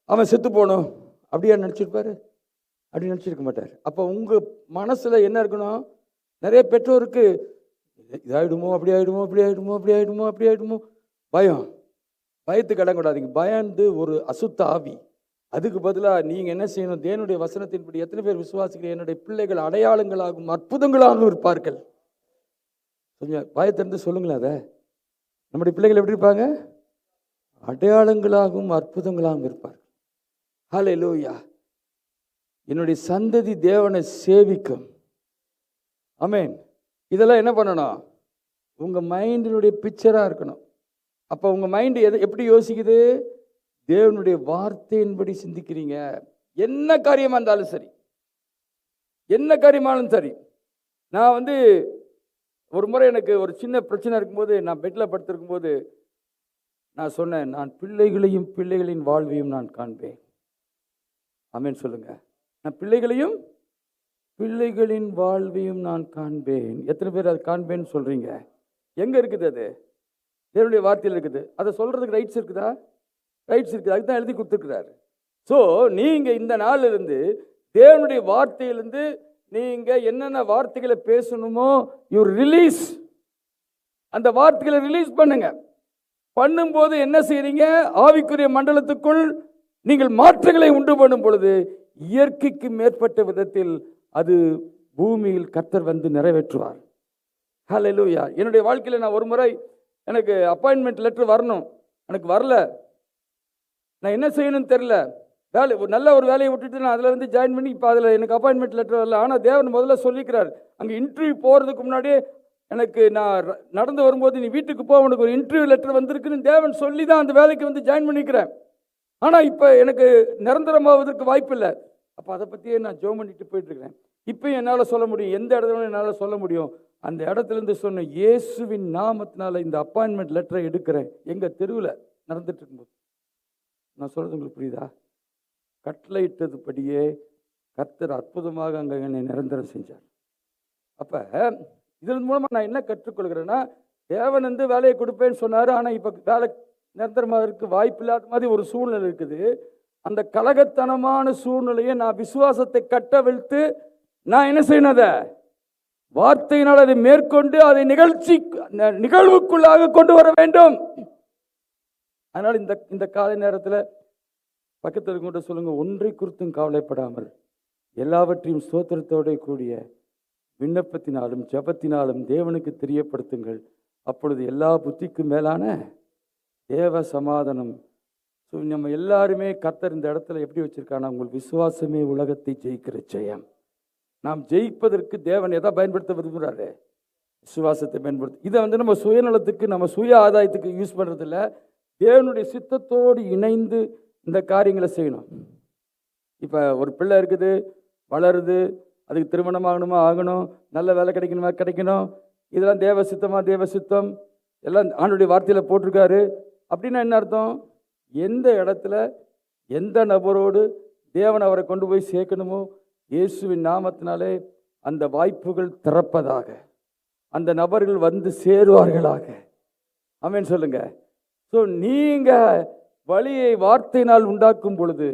அவன் செத்து போகணும் அப்படியா நினைச்சிருப்பாரு? அப்படி நினைச்சிருக்க மாட்டார். அப்ப உங்க மனசுல என்ன இருக்கணும்? நிறைய பெற்றோருக்கு இதாயிடுமோ, அப்படி ஆயிடுமோ, அப்படி ஆயிடுமோ, அப்படி ஆயிடுமோ, அப்படி ஆயிடுமோ, பயத்துக்கு இடம் கூடாதீங்க. பயந்து ஒரு அசுத்த ஆவி. அதுக்கு பதிலாக நீங்க என்ன செய்யணும்? தேவனுடைய வசனத்தின்படி எத்தனை பேர் விசுவாசிக்கிற என்னுடைய பிள்ளைகள் அடையாளங்களாகவும் அற்புதங்களாகவும் இருப்பார்கள்? கொஞ்சம் பயத்திலிருந்து சொல்லுங்களேன். அதை நம்முடைய பிள்ளைகள் எப்படி இருப்பாங்க? அடையாளங்களாகவும் அற்புதங்களாகவும் இருப்பார்கள். ஹல்லேலூயா. என்னுடைய சந்ததி தேவனை சேவிக்கும். ஆமென். இதெல்லாம் என்ன பண்ணணும்? உங்க மைண்டினுடைய பிக்சரா இருக்கணும். அப்ப உங்க மைண்ட் எப்படி யோசிக்குது? தேவனுடைய வார்த்தையின்படி சிந்திக்கிறீங்க. என்ன காரியமா இருந்தாலும் சரி, என்ன காரியமானாலும் சரி. நான் வந்து ஒரு முறை எனக்கு ஒரு சின்ன பிரச்சனை இருக்கும்போது நான் பெட்டில் படுத்திருக்கும் போது நான் சொன்னேன், நான் பிள்ளைகளையும் பிள்ளைகளின் வாழ்வையும் நான் காண்பேன். ஆமென் சொல்லுங்க. நான் பிள்ளைகளையும் பிள்ளைகளின் வாழ்வையும் நான் காண்பேன். எத்தனை பேர் அதை காண்பேன்னு சொல்றீங்க? எங்க இருக்குது? அது தேவனுடைய வார்த்தையில் இருக்குது. அதை சொல்றதுக்கு ரைட்ஸ் இருக்குதா? ரைட்ஸ் இருக்குது. அதுக்கு தான் எழுதி கொடுத்துருக்கிறாரு. ஸோ நீங்க இந்த நாள்ல இருந்து தேவனுடைய வார்த்தையிலிருந்து நீங்க என்னென்ன வார்த்தைகளை பேசணுமோ யூ ரிலீஸ். அந்த வார்த்தைகளை ரிலீஸ் பண்ணுங்க. பண்ணும்போது என்ன செய்றீங்க? ஆவிக்குரிய மண்டலத்துக்குள் நீங்கள் மாற்றங்களை உண்டு பண்ணும் பொழுது இயற்கைக்கு மேற்பட்ட விதத்தில் அது பூமியில் கர்த்தர் வந்து நிறைவேற்றுவார். ஹல்லேலூயா. என்னுடைய வாழ்க்கையில் நான் ஒரு முறை எனக்கு அப்பாயின்மெண்ட் லெட்டர் வரணும், எனக்கு வரல. நான் என்ன செய்யணும்னு தெரியல. நல்ல ஒரு வேலையை விட்டுட்டு நான் அதில் வந்து ஜாயின் பண்ணி இப்போ அதில் எனக்கு அப்பாயின்மெண்ட் லெட்டர் வரல. ஆனால் தேவன் முதல்ல சொல்லிக்கிறார், அங்கே இன்டர்வியூ போகிறதுக்கு முன்னாடியே எனக்கு நான் நடந்து வரும்போது நீ வீட்டுக்கு போ, உனக்கு ஒரு இன்டர்வியூ லெட்டர் வந்திருக்குன்னு தேவன் சொல்லி தான் அந்த வேலைக்கு வந்து ஜாயின் பண்ணிக்கிறேன். ஆனால் இப்போ எனக்கு நிரந்தரமாவதற்கு வாய்ப்பு இல்லை. அப்போ அதை பற்றியே நான் ஜோம் பண்ணிட்டு போயிட்டுருக்கிறேன். இப்போ என்னால் சொல்ல முடியும், எந்த இடத்துல என்னால் சொல்ல முடியும், அந்த இடத்துலேருந்து சொன்ன இயேசுவின் நாமத்தினால இந்த அப்பாயின்மெண்ட் லெட்டரை எடுக்கிறேன். எங்கள் தெருவில் நடந்துட்டு இருக்கும்போது நான் சொல்கிறது உங்களுக்கு புரியுதா? கட்டளையிட்டதுபடியே கர்த்தர் அற்புதமாக அங்கே என்னை நிரந்தரம் செஞ்சார். அப்போ இதன் மூலமாக நான் என்ன கற்றுக்கொள்கிறேன்னா, தேவன் வந்து வேலையை கொடுப்பேன்னு சொன்னார். ஆனால் இப்போ வேலை நிரந்தரமாக இருக்க வாய்ப்பு இல்லாத மாதிரி ஒரு சூழ்நிலை இருக்குது. அந்த கலகத்தனமான சூழ்நிலையை நான் விசுவாசத்தை கட்டவிழ்த்து நான் என்ன செய்யணும்? அதை வார்த்தையினால் அதை மேற்கொண்டு அதை நிகழ்வுக்குள்ளாக கொண்டு வர வேண்டும். அதனால் இந்த காலை நேரத்தில் பக்கத்தில் இருக்கின்ற சொல்லுங்க, ஒன்றை குறித்தும் கவலைப்படாமல் எல்லாவற்றையும் ஸ்தோத்திரத்தோட கூடிய விண்ணப்பத்தினாலும் ஜபத்தினாலும் தேவனுக்கு தெரியப்படுத்துங்கள். அப்பொழுது எல்லா புத்திக்கும் மேலான தேவ சமாதானம். நம்ம எல்லாருமே கர்த்தர் இந்த இடத்துல எப்படி வச்சிருக்கானா, உங்கள் விசுவாசமே உலகத்தை ஜெயிக்கிற ஜெயம். நாம் ஜெயிப்பதற்கு தேவன் எதை பயன்படுத்த விரும்புகிறாரு? விசுவாசத்தை பயன்படுத்த. இதை வந்து நம்ம சுயநலத்துக்கு நம்ம சுய ஆதாயத்துக்கு யூஸ் பண்ணுறதில்ல. தேவனுடைய சித்தத்தோடு இணைந்து இந்த காரியங்களை செய்யணும். இப்போ ஒரு பிள்ளை இருக்குது, வளருது, அதுக்கு திருமணம் ஆகணும், நல்ல வேலை கிடைக்கணும். இதெல்லாம் தேவ சித்தம் எல்லாம் ஆண்டவருடைய வார்த்தையில் போட்டிருக்காரு. அப்படின்னா என்ன அர்த்தம்? எந்த இடத்துல எந்த நபரோடு தேவன் அவரை கொண்டு போய் சேர்க்கணுமோ இயேசுவின் நாமத்தினாலே அந்த வாய்ப்புகள் திறப்பதாக, அந்த நபர்கள் வந்து சேருவார்களாக. ஆமென் சொல்லுங்க. ஸோ நீங்க வழியை வார்த்தையினால் உண்டாக்கும் பொழுது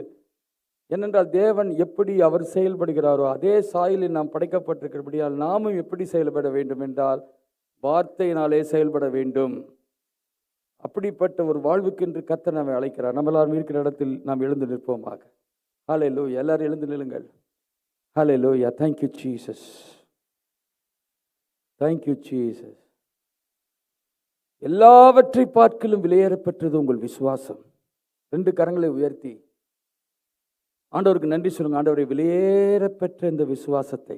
என்னென்றால் தேவன் எப்படி அவர் செயல்படுகிறாரோ அதே சாயலில் நாம் படைக்கப்பட்டிருக்கிறபடியால் நாமும் எப்படி செயல்பட வேண்டும் என்றால் வார்த்தையினாலே செயல்பட வேண்டும். அப்படிப்பட்ட ஒரு வாழ்வுக்கு என்று கர்த்தர் நம்மை அழைக்கிறார். நம்ம எல்லாரும் இருக்கிற இடத்தில் நாம் எழுந்து நிற்போமாக. ஹல்லேலூயா. எல்லாரும் எழுந்து நில்லுங்கள். ஹல்லேலூயா. Thank you Jesus. Thank you Jesus. எல்லாவற்றை பார்க்கிலும் விலையேறப்பெற்றது உங்கள் விசுவாசம். 2 கரங்களை உயர்த்தி ஆண்டவருக்கு நன்றி சொல்லுங்க. ஆண்டவரை, விலையேறப்பெற்ற இந்த விசுவாசத்தை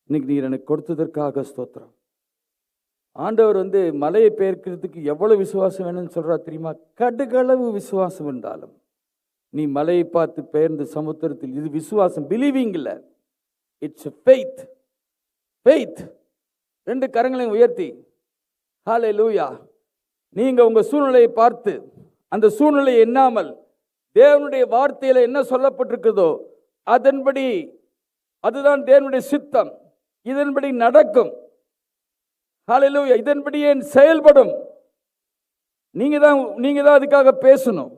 இன்னைக்கு நீர் எனக்கு கொடுத்ததற்காக ஸ்தோத்திரம். ஆண்டவர் வந்து மலையை பெயர்க்கிறதுக்கு எவ்வளவு விசுவாசம் வேணும்னு சொல்றா தெரியுமா? கடுகளவு விசுவாசம் இருந்தாலும் நீ மலையை பார்த்து பெயர்ந்து சமுத்திரத்தில், இது விசுவாசம், பிலீவிங் இல்லை, இட்ஸ் ஃபெய்த். ஃபெய்த். 2 கரங்களையும் உயர்த்தி ஹல்லேலூயா. நீங்க உங்க சூழ்நிலையை பார்த்து அந்த சூழ்நிலை எண்ணாமல் தேவனுடைய வார்த்தையில என்ன சொல்லப்பட்டிருக்கிறதோ அதன்படி, அதுதான் தேவனுடைய சித்தம், இதன்படி நடக்கும். ஹல்லேலூயா. இதன்படியே செயல்படும். நீங்க தான் அதுக்காக பேசணும்.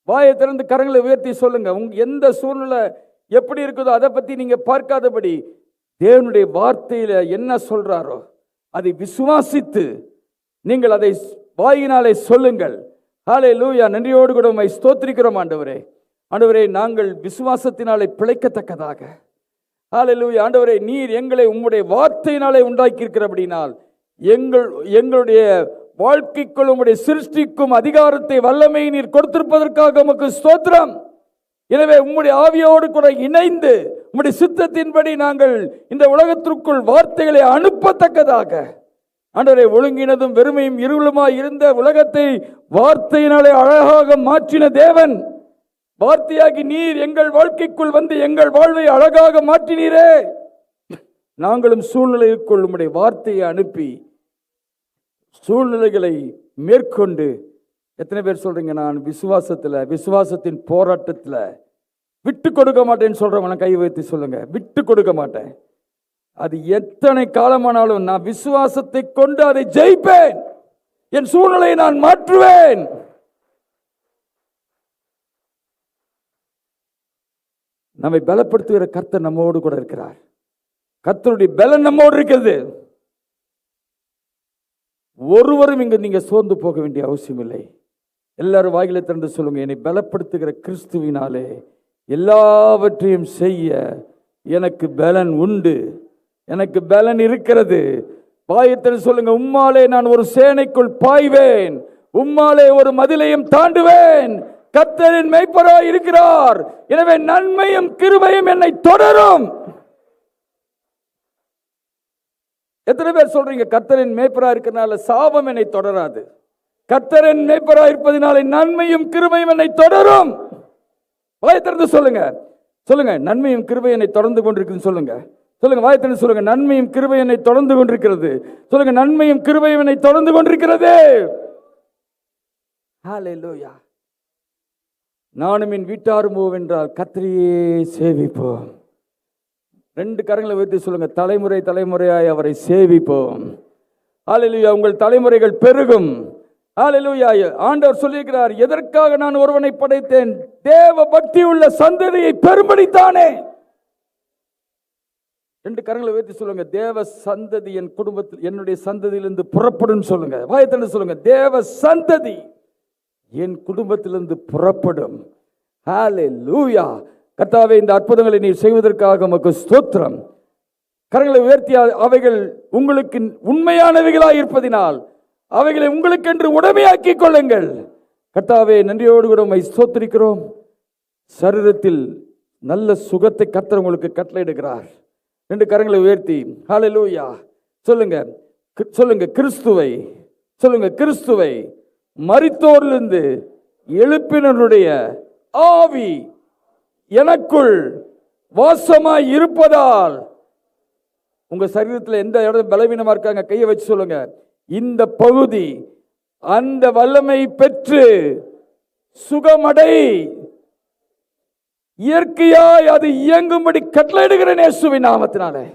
வாயை திறந்து கரங்களை உயர்த்தி சொல்லுங்க. உங்க எந்த சூழ்நிலை எப்படி இருக்குதோ அதை பத்தி நீங்க பார்க்காதபடி தேவனுடைய வார்த்தையில என்ன சொல்றாரோ அதை விசுவாசித்து நீங்கள் அதை வாயினாலே சொல்லுங்கள். ஹல்லேலூயா. நன்றியோடு கூட உம்மை ஸ்தோத்திரிக்கிறோம் ஆண்டவரே. ஆண்டவரே, நாங்கள் விசுவாசத்தினாலே பிழைக்கத்தக்கதாக, ஹல்லேலூயா, ஆண்டவரே, நீர் எங்களை உம்முடைய வார்த்தையினாலே உண்டாக்கி இருக்கிறபடினால் எங்களுடைய வாழ்க்கைக்குள் உம்முடைய சிருஷ்டிக்கும் அதிகாரத்தை, வல்லமையை நீர் கொடுத்திருப்பதற்காக உமக்கு ஸ்தோத்திரம். எனவே உம்முடைய ஆவியோடு கூட இணைந்து உம்முடைய சித்தத்தின்படி நாங்கள் இந்த உலகத்திற்குள் வார்த்தைகளை அனுப்பத்தக்கதாக, ஆண்டவரே, ஒழுங்கினதும் வெறுமையும் இருளுமாய் இருந்த உலகத்தை வார்த்தையினாலே அழகாக மாற்றின தேவன், வார்த்தையாகி நீர் எங்கள் வாழ்க்கைக்குள் வந்து எங்கள் வாழ்வை அழகாக மாற்றினீரே. நாங்களும் சூழ்நிலைக்குள் உம்முடைய வார்த்தையை அனுப்பி சூழ்நிலைகளை மேற்கொண்டு, எத்தனை பேர் சொல்றீங்க, நான் விசுவாசத்தின் போராட்டத்தில் விட்டு கொடுக்க மாட்டேன்னு சொல்றவங்க கை வைத்து சொல்லுங்க. விட்டு கொடுக்க மாட்டேன். அது எத்தனை காலமானாலும் நான் விசுவாசத்தை கொண்டு அதை ஜெயிப்பேன். என் சூழ்நிலையை நான் மாற்றுவேன். நம்மை பலப்படுத்துகிற கர்த்தர் நம்மோடு கூட இருக்கிறார். கர்த்தருடைய பலன் நம்மோடு இருக்கிறது. ஒருவரும் இங்கு நீங்க சோர்ந்து போக வேண்டிய அவசியம் இல்லை. எல்லாரும் வாயிலை திறந்து சொல்லுங்க, என்னை பலப்படுத்துகிற கிறிஸ்துவினாலே எல்லாவற்றையும் செய்ய எனக்கு பலன் உண்டு, எனக்கு பலன் இருக்கிறது. வாயத்தில் சொல்லுங்க, உம்மாலே நான் ஒரு சேனைக்குள் பாய்வேன், உம்மாலே ஒரு மதிலையும் தாண்டுவேன். கர்த்தரின் மேய்ப்பராய் இருக்கிறார், எனவே நன்மையும் கிருபையும் என்னை தொடரும். எத்தனை பேர் சொல்றீங்க கர்த்தரின் மேய்ப்பராய் இருக்கிறனால சாபம் என்னை தொடராது? கர்த்தரின் மேய்ப்பராய் இருப்பதினாலே நன்மையும் கிருபையும் என்னை தொடரும். வாயை திறந்து சொல்லுங்க, சொல்லுங்க, நன்மையும் கிருபை என்னை தொடர்ந்து கொண்டிருக்குன்னு சொல்லுங்க. சொல்லுங்க, வாயை திறந்து சொல்லுங்க, நன்மையும் கிருபை என்னை தொடர்ந்து கொண்டிருக்கிறது. சொல்லுங்க, நன்மையும் கிருபையும் என்னை தொடர்ந்து கொண்டிருக்கிறது. ஹல்லேலூயா. நானும் என் வீட்டாரும் போவென்றால் கர்த்தரையே சேவிப்போம். ரெண்டு கரங்களை உயர்த்தி சொல்லுங்க, தலைமுறை தலைமுறையாய் அவரை சேவிப்போம். ஹல்லேலூயா. உங்கள் தலைமுறைகள் பெருகும். ஹல்லேலூயா. ஆண்டவர் சொல்லியிருக்கிறார், எதற்காக நான் ஒருவனை படைத்தேன்? தேவ பக்தி உள்ள சந்ததியை பெரும்படித்தானே. ரெண்டு கரங்களை உயர்த்தி சொல்லுங்க, தேவ சந்ததி என் குடும்பத்தில், என்னுடைய சந்ததியிலிருந்து புறப்படும் சொல்லுங்க. வாயத்திலிருந்து சொல்லுங்க, தேவ சந்ததி என் குடும்பத்திலிருந்து புறப்படும். ஹல்லேலூயா. கர்த்தாவே, இந்த அற்புதங்களை நீ செய்வதற்காக உமக்கு ஸ்தோத்திரம். கரங்களை உயர்த்தி, அவைகள் உங்களுக்கு உண்மையானவைகளாய் இருப்பதினால் அவைகளை உங்களுக்கென்று உடைமையாக்கிக் கொள்ளுங்கள். கர்த்தாவே, நன்றியோடு கூட உம்மை ஸ்தோத்திரிக்கிறோம். சரீரத்தில் நல்ல சுகத்தை கர்த்தர் உங்களுக்கு கட்டளையிடுகிறார். ரெண்டு கரங்களை உயர்த்தி ஹல்லேலூயா சொல்லுங்க, சொல்லுங்க, கிறிஸ்துவை சொல்லுங்க, கிறிஸ்துவை மரித்தோரிலிருந்து எழுப்பினருடைய ஆவி எனக்குள் வாசமாய் இருப்பதால். உங்க சரீரத்தில் எந்த இடம் பலவீனமா இருக்காங்க, கையை வச்சு சொல்லுங்க, இந்த பகுதி அந்த வல்லமை பெற்று சுகமடை, இயற்கையாய் அது இயங்கும்படி கட்டளையிடுகிறேன் இயேசுவின் நாமத்தினாலே.